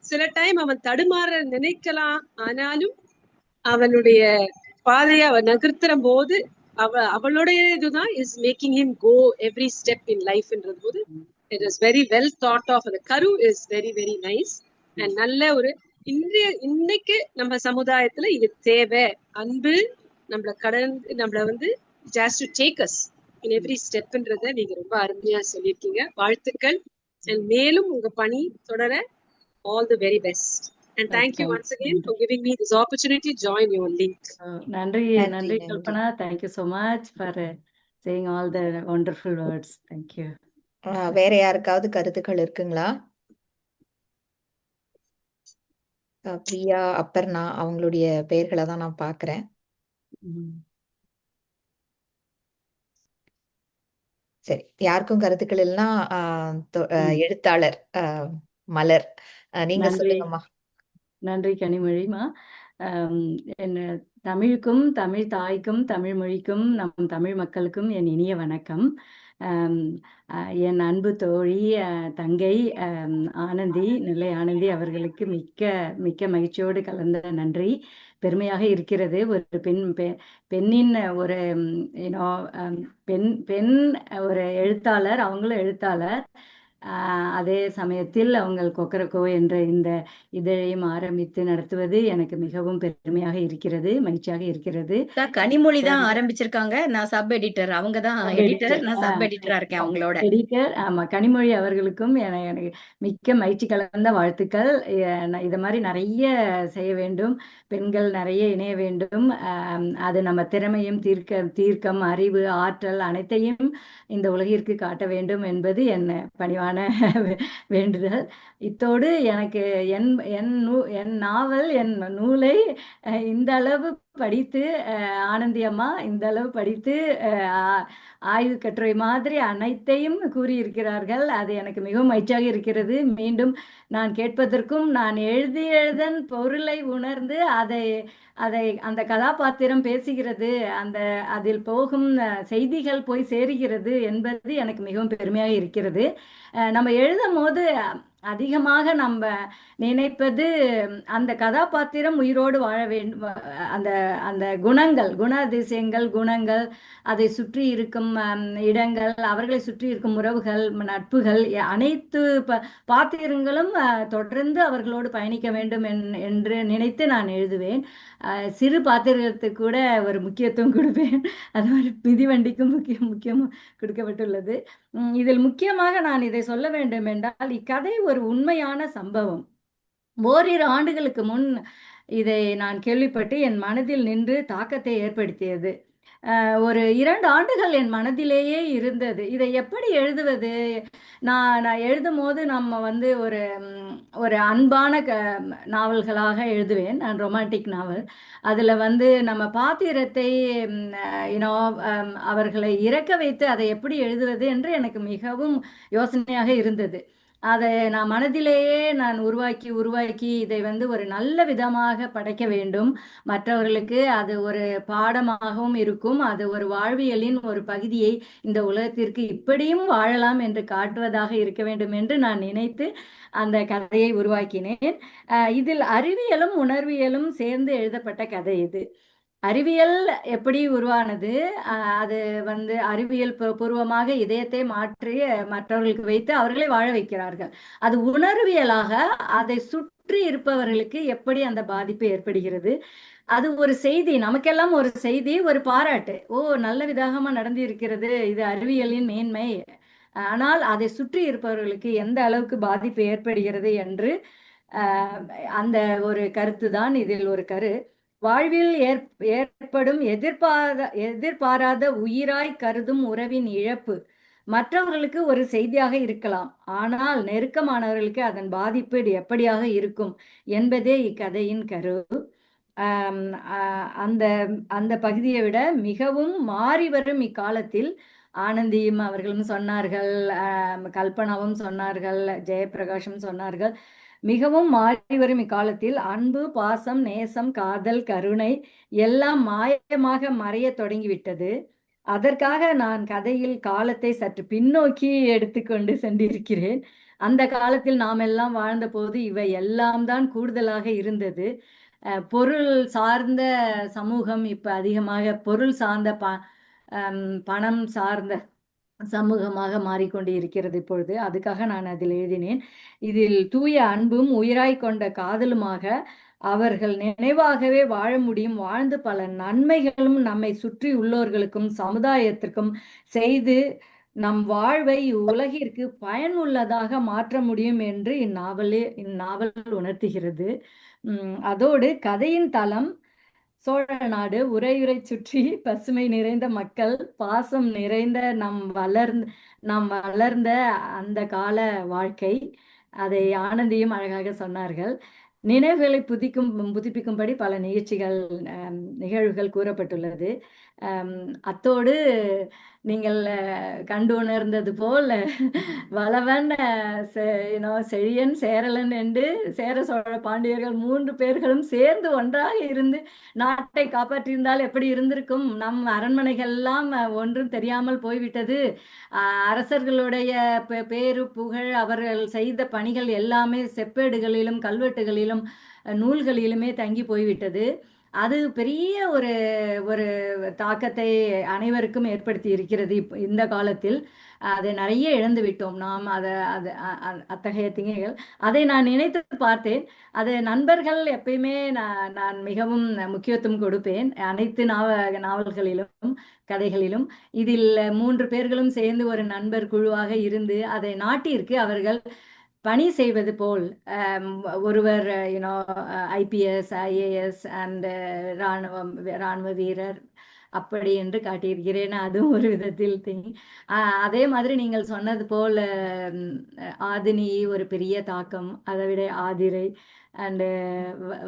சில டைம் அவன் தடுமாற நினைக்கலாம், ஆனாலும் அவனுடைய பாதையை அவன் நகர்த்துற போது அவளுடைய இதுதான் is making him go every step in லைஃப்ன்றது போது it is very well thought of. அந்த கரு is very very nice and நல்ல ஒரு இன்னைக்கு நம்ம சமுதாயத்துல இது தேவை. அன்பு நம்மள கடந்து நம்மள வந்து just to take us in every ஸ்டெப்ன்றத நீங்க ரொம்ப அருமையா சொல்லியிருக்கீங்க. வாழ்த்துக்கள். அண்ட் மேலும் உங்க பணி தொடர all the very best. And thank you once again for giving me this opportunity to join your link. நன்றி நன்றி நன்றி நன்றி. Kalpana. Thank you so much for saying all the wonderful words. Thank you. வேற யாருக்காவது கருத்துக்கள் இருக்குங்களா? பிரியா, அப்பர்ணா அவங்களுடைய பெயர்களை தான் நான் பார்க்கிறேன். சரி, யாருக்கும் கருத்துக்கள் இல்லைன்னா எழுத்தாளர் மலர், நீங்க நன்றி சொல்லுங்கம்மா. நன்றி கனிமொழிமா. என்ன தமிழுக்கும் தமிழ் தாய்க்கும் தமிழ் மொழிக்கும் நம் தமிழ் மக்களுக்கும் என் இனிய வணக்கம். என் அன்பு தோழி தங்கை ஆனந்தி, நெல்லை ஆனந்தி அவர்களுக்கு மிக்க மிக்க மகிழ்ச்சியோடு கலந்த நன்றி. பெருமையாக இருக்கிறது. ஒரு பெண்ணின் ஒரு யூனோ பெண் ஒரு எழுத்தாளர், அவங்களும் எழுத்தாளர், அதே சமயத்தில் அவங்க கொக்கரக்கோ என்ற இந்த இதழையும் ஆரம்பித்து நடத்துவது எனக்கு மிகவும் பெருமையாக இருக்கிறது, மகிழ்ச்சியாக இருக்கிறது. கனிமொழி தான் ஆரம்பிச்சிருக்காங்க. நான் சப் எடிட்டர். அவங்க தான் எடிட்டர், நான் சப் எடிட்டரா இருக்கேன் அவங்களோட. எடிட்டர். ஆமா, கனிமொழி அவர்களுக்கும் எனக்கு மிக்க மகிழ்ச்சி கலந்த வாழ்த்துக்கள். இது மாதிரி நிறைய செய்ய வேண்டும், பெண்கள் நிறைய இணைய வேண்டும். அது நம்ம திறமையும் தீர்க்கம் அறிவு ஆற்றல் அனைத்தையும் இந்த உலகிற்கு காட்ட வேண்டும் என்பது என் பணிவான வேண்டுதல். இத்தோடு எனக்கு என் நாவல் என் நூலை இந்த அளவு படித்து ஆனந்தி அம்மா இந்த அளவு படித்து ஆய்வு கட்டுரை மாதிரி அனைத்தையும் கூறியிருக்கிறார்கள். அது எனக்கு மிகவும் மகிழ்ச்சியாக இருக்கிறது. மீண்டும் நான் கேட்பதற்கும் நான் எழுதியதன் பொருளை உணர்ந்து அதை அந்த கதாபாத்திரம் பேசுகிறது, அதில் போகும் செய்திகள் போய் சேருகிறது என்பது எனக்கு மிகவும் பெருமையாக இருக்கிறது. நம்ம எழுதும் போது அதிகமாக நம்ம நினைப்பது அந்த கதாபாத்திரம் உயிரோடு வாழ வேண்டும், அந்த குணங்கள், குணாதிசயங்கள், குணங்கள், அதை சுற்றி இருக்கும் இடங்கள், அவர்களை சுற்றி இருக்கும் உறவுகள், நட்புகள், அனைத்து பாத்திரங்களும் தொடர்ந்து அவர்களோடு பயணிக்க வேண்டும் என்று நினைத்து நான் எழுதுவேன். சிறு பாத்திரத்துக்கு கூட ஒரு முக்கியத்துவம் கொடுப்பேன். அது மாதிரி மிதிவண்டிக்கும் முக்கியம் கொடுக்கப்பட்டுள்ளது. இதில் முக்கியமாக நான் இதை சொல்ல வேண்டும் என்றால், இக்கதை ஒரு உண்மையான சம்பவம். ஓரிரு ஆண்டுகளுக்கு முன் இதை நான் கேள்விப்பட்டு என் மனதில் நின்று தாக்கத்தை ஏற்படுத்தியது. ஒரு 2 ஆண்டுகள் என் மனதிலேயே இருந்தது. இதை எப்படி எழுதுவது? நான் எழுதும் போது நம்ம வந்து ஒரு அன்பான நாவல்களாக எழுதுவேன், நான் ரொமான்டிக் நாவல். அதில் வந்து நம்ம பாத்திரத்தை அவர்களை இறக்க வைத்து அதை எப்படி எழுதுவது என்று எனக்கு மிகவும் யோசனையாக இருந்தது. அதை நான் மனதிலேயே நான் உருவாக்கி இதை வந்து ஒரு நல்ல விதமாக படைக்க வேண்டும், மற்றவர்களுக்கு அது ஒரு பாடமாகவும் இருக்கும், அது ஒரு வாழ்வியலின் ஒரு பகுதியை இந்த உலகத்திற்கு இப்படியும் வாழலாம் என்று காட்டுவதாக இருக்க வேண்டும் என்று நான் நினைத்து அந்த கதையை உருவாக்கினேன். இதில் அறிவியலும் உணர்வியலும் சேர்ந்து எழுதப்பட்ட கதை இது. அறிவியல் எப்படி உருவானது, அது வந்து அறிவியல் பூர்வமாக இதயத்தை மாற்றி மற்றவர்களுக்கு வைத்து அவர்களை வாழ வைக்கிறார்கள். அது உணர்வியலாக அதை சுற்றி இருப்பவர்களுக்கு எப்படி அந்த பாதிப்பு ஏற்படுகிறது. அது ஒரு செய்தி, நமக்கெல்லாம் ஒரு செய்தி, ஒரு பாராட்டு. நல்ல விதமாக நடந்து இருக்கிறது, இது அறிவியலின் மேன்மை. ஆனால் அதை சுற்றி இருப்பவர்களுக்கு எந்த அளவுக்கு பாதிப்பு ஏற்படுகிறது என்று அந்த ஒரு கருத்து தான் இதில் ஒரு கரு. வாழ்வில் ஏற்படும் எதிர்பாராத உயிராய் கருதும் உறவின் இழப்பு மற்றவர்களுக்கு ஒரு செய்தியாக இருக்கலாம், ஆனால் நெருக்கமானவர்களுக்கு அதன் பாதிப்பு எப்படியாக இருக்கும் என்பதே இக்கதையின் கரு. அந்த பகுதியை விட மிகவும் மாறி வரும் இக்காலத்தில் ஆனந்தியும் அவர்களும் சொன்னார்கள், கல்பனாவும் சொன்னார்கள், ஜெயபிரகாஷும் சொன்னார்கள், மிகவும் மாறி வரும் இக்காலத்தில் அன்பு, பாசம், நேசம், காதல், கருணை எல்லாம் மாயமாக மறைய தொடங்கிவிட்டது. அதற்காக நான் கதையில் காலத்தை சற்று பின்னோக்கி எடுத்துக்கொண்டு சென்றிருக்கிறேன். அந்த காலத்தில் நாம் எல்லாம் வாழ்ந்தபோது இவை எல்லாம் தான் கூடுதலாக இருந்தது. பொருள் சார்ந்த சமூகம் இப்ப அதிகமாக பொருள் சார்ந்த பணம் சார்ந்த சமூகமாக மாறிக்கொண்டு இருக்கிறது இப்பொழுது. அதுக்காக நான் அதில் எழுதினேன். இதில் தூய அன்பும் உயிராய் கொண்ட காதலுமாக அவர்கள் நினைவாகவே வாழ முடியும், வாழ்ந்து பல நன்மைகளும் நம்மை சுற்றி உள்ளோர்களுக்கும் சமுதாயத்திற்கும் செய்து நம் வாழ்வை உலகிற்கு பயனுள்ளதாக மாற்ற முடியும் என்று இந்நாவல் உணர்த்துகிறது. அதோடு கதையின் தளம் சோழ நாடு, உறையுறை சுற்றி பசுமை நிறைந்த மக்கள், பாசம் நிறைந்த நாம் வளர்ந்த அந்த கால வாழ்க்கை. அதை ஆனந்தியும் அழகாக சொன்னார்கள். நினைவுகளை புதுப்பிக்கும்படி பல நிகழ்வுகள் கூறப்பட்டுள்ளது. அத்தோடு நீங்கள் கண்டு உணர்ந்தது போல் வளவன், செழியன், சேரலன் என்று சேர சோழ பாண்டியர்கள் 3 பேர்களும் சேர்ந்து ஒன்றாக இருந்து நாட்டை காப்பாற்றியிருந்தால் எப்படி இருந்திருக்கும்? நம் அரண்மனைகள் எல்லாம் ஒன்றும் தெரியாமல் போய்விட்டது. அரசர்களுடைய பேரு புகழ், அவர்கள் செய்த பணிகள் எல்லாமே செப்பேடுகளிலும் கல்வெட்டுகளிலும் நூல்களிலுமே தங்கி போய்விட்டது. அது பெரிய ஒரு ஒரு தாக்கத்தை அனைவருக்கும் ஏற்படுத்தி இருக்கிறது. இந்த காலத்தில் அதை நிறைய இழந்து விட்டோம் நாம். அத்தகைய திணைகள் அதை நான் நினைத்து பார்த்தேன். அது நண்பர்கள் எப்பயுமே நான் மிகவும் முக்கியத்துவம் கொடுப்பேன் அனைத்து நாவல்களிலும் கதைகளிலும். இதில் 3 பேர்களும் சேர்ந்து ஒரு நண்பர் குழுவாக இருந்து அதை நாட்டிற்கு அவர்கள் பணி செய்வது போல், ஒருவர் IPS, IAS அண்ட் இராணுவ வீரர் அப்படி என்று காட்டியிருக்கிறேன். அதுவும் ஒரு விதத்தில் அதே மாதிரி நீங்கள் சொன்னது போல் ஆதினி ஒரு பெரிய தாக்கம். அதை விட ஆதிரை அண்டு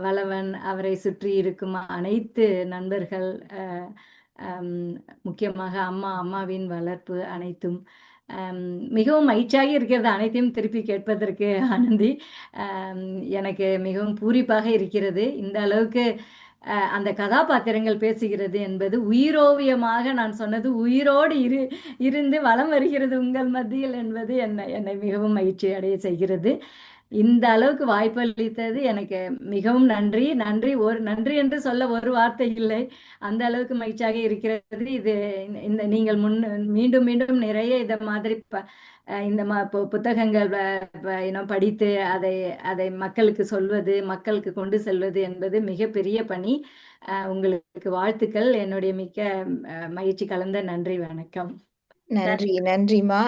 வளவன், அவரை சுற்றி இருக்கும் அனைத்து நண்பர்கள், முக்கியமாக அம்மாவின் வளர்ப்பு அனைத்தும் மிகவும் மகிழ்ச்சியாக இருக்கிறது. அனைத்தையும் திருப்பி கேட்பதற்கு ஆனந்தி, எனக்கு மிகவும் பூரிப்பாக இருக்கிறது. இந்த அளவுக்கு அந்த கதாபாத்திரங்கள் பேசுகிறது என்பது உயிரோவியமாக, நான் சொன்னது உயிரோடு இருந்து வலம் வருகிறது உங்கள் மத்தியில் என்பது என்னை மிகவும் மகிழ்ச்சி அடைய செய்கிறது. இந்த அளவுக்கு வாய்ப்பளித்தது எனக்கு மிகவும் நன்றி. நன்றி என்று சொல்ல ஒரு வார்த்தை இல்லை. அந்த அளவுக்கு மகிழ்ச்சியாக இருக்கிறது. இது நீங்கள் மீண்டும் மீண்டும் நிறைய இத மாதிரி இந்த புத்தகங்கள் படித்து அதை மக்களுக்கு சொல்வது, மக்களுக்கு கொண்டு செல்வது என்பது மிகப்பெரிய பணி. உங்களுக்கு வாழ்த்துக்கள். என்னுடைய மிக்க மகிழ்ச்சி கலந்த நன்றி. வணக்கம். நன்றிம்மா.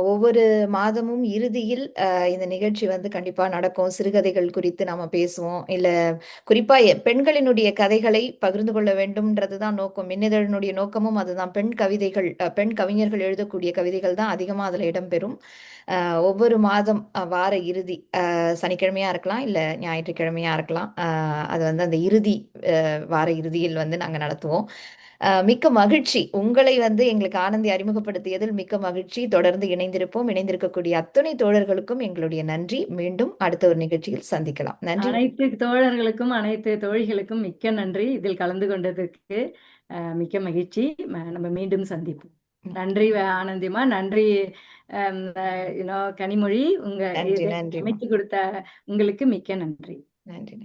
ஒவ்வொரு மாதமும் இறுதியில் இந்த நிகழ்ச்சி கண்டிப்பா நடக்கும். சிறுகதைகள் குறித்து நாம பேசுவோம். இல்ல குறிப்பா பெண்களினுடைய கதைகளை பகிர்ந்து கொள்ள வேண்டும்ன்றதுதான் நோக்கம். மின்னிதழினுடைய நோக்கமும் அதுதான். பெண் கவிஞர்கள் எழுதக்கூடிய கவிதைகள் தான் அதிகமா அதுல இடம்பெறும். ஒவ்வொரு மாதம் வார இறுதி சனிக்கிழமையா இருக்கலாம், இல்ல ஞாயிற்றுக்கிழமையா இருக்கலாம். அது அந்த இறுதி வார இறுதியில் நாங்க நடத்துவோம். மிக்க மகிழ்ச்சி. உங்களை எங்களுக்கு ஆனந்தி அறிமுகப்படுத்தியதில் மிக்க மகிழ்ச்சி. தொடர்ந்து இணைந்திருக்கக்கூடிய அத்தனை தோழர்களுக்கும் எங்களுடைய நன்றி. மீண்டும் அடுத்த ஒரு நிகழ்ச்சியில் சந்திக்கலாம். நன்றி. அனைத்து தோழர்களுக்கும் அனைத்து தோழிகளுக்கும் மிக்க நன்றி. இதில் கலந்து கொண்டதற்கு மிக்க மகிழ்ச்சி. நம்ம மீண்டும் சந்திப்போம். நன்றி ஆனந்திமா. நன்றி கனிமொழி. அமைத்து கொடுத்த உங்களுக்கு மிக்க நன்றி. நன்றி.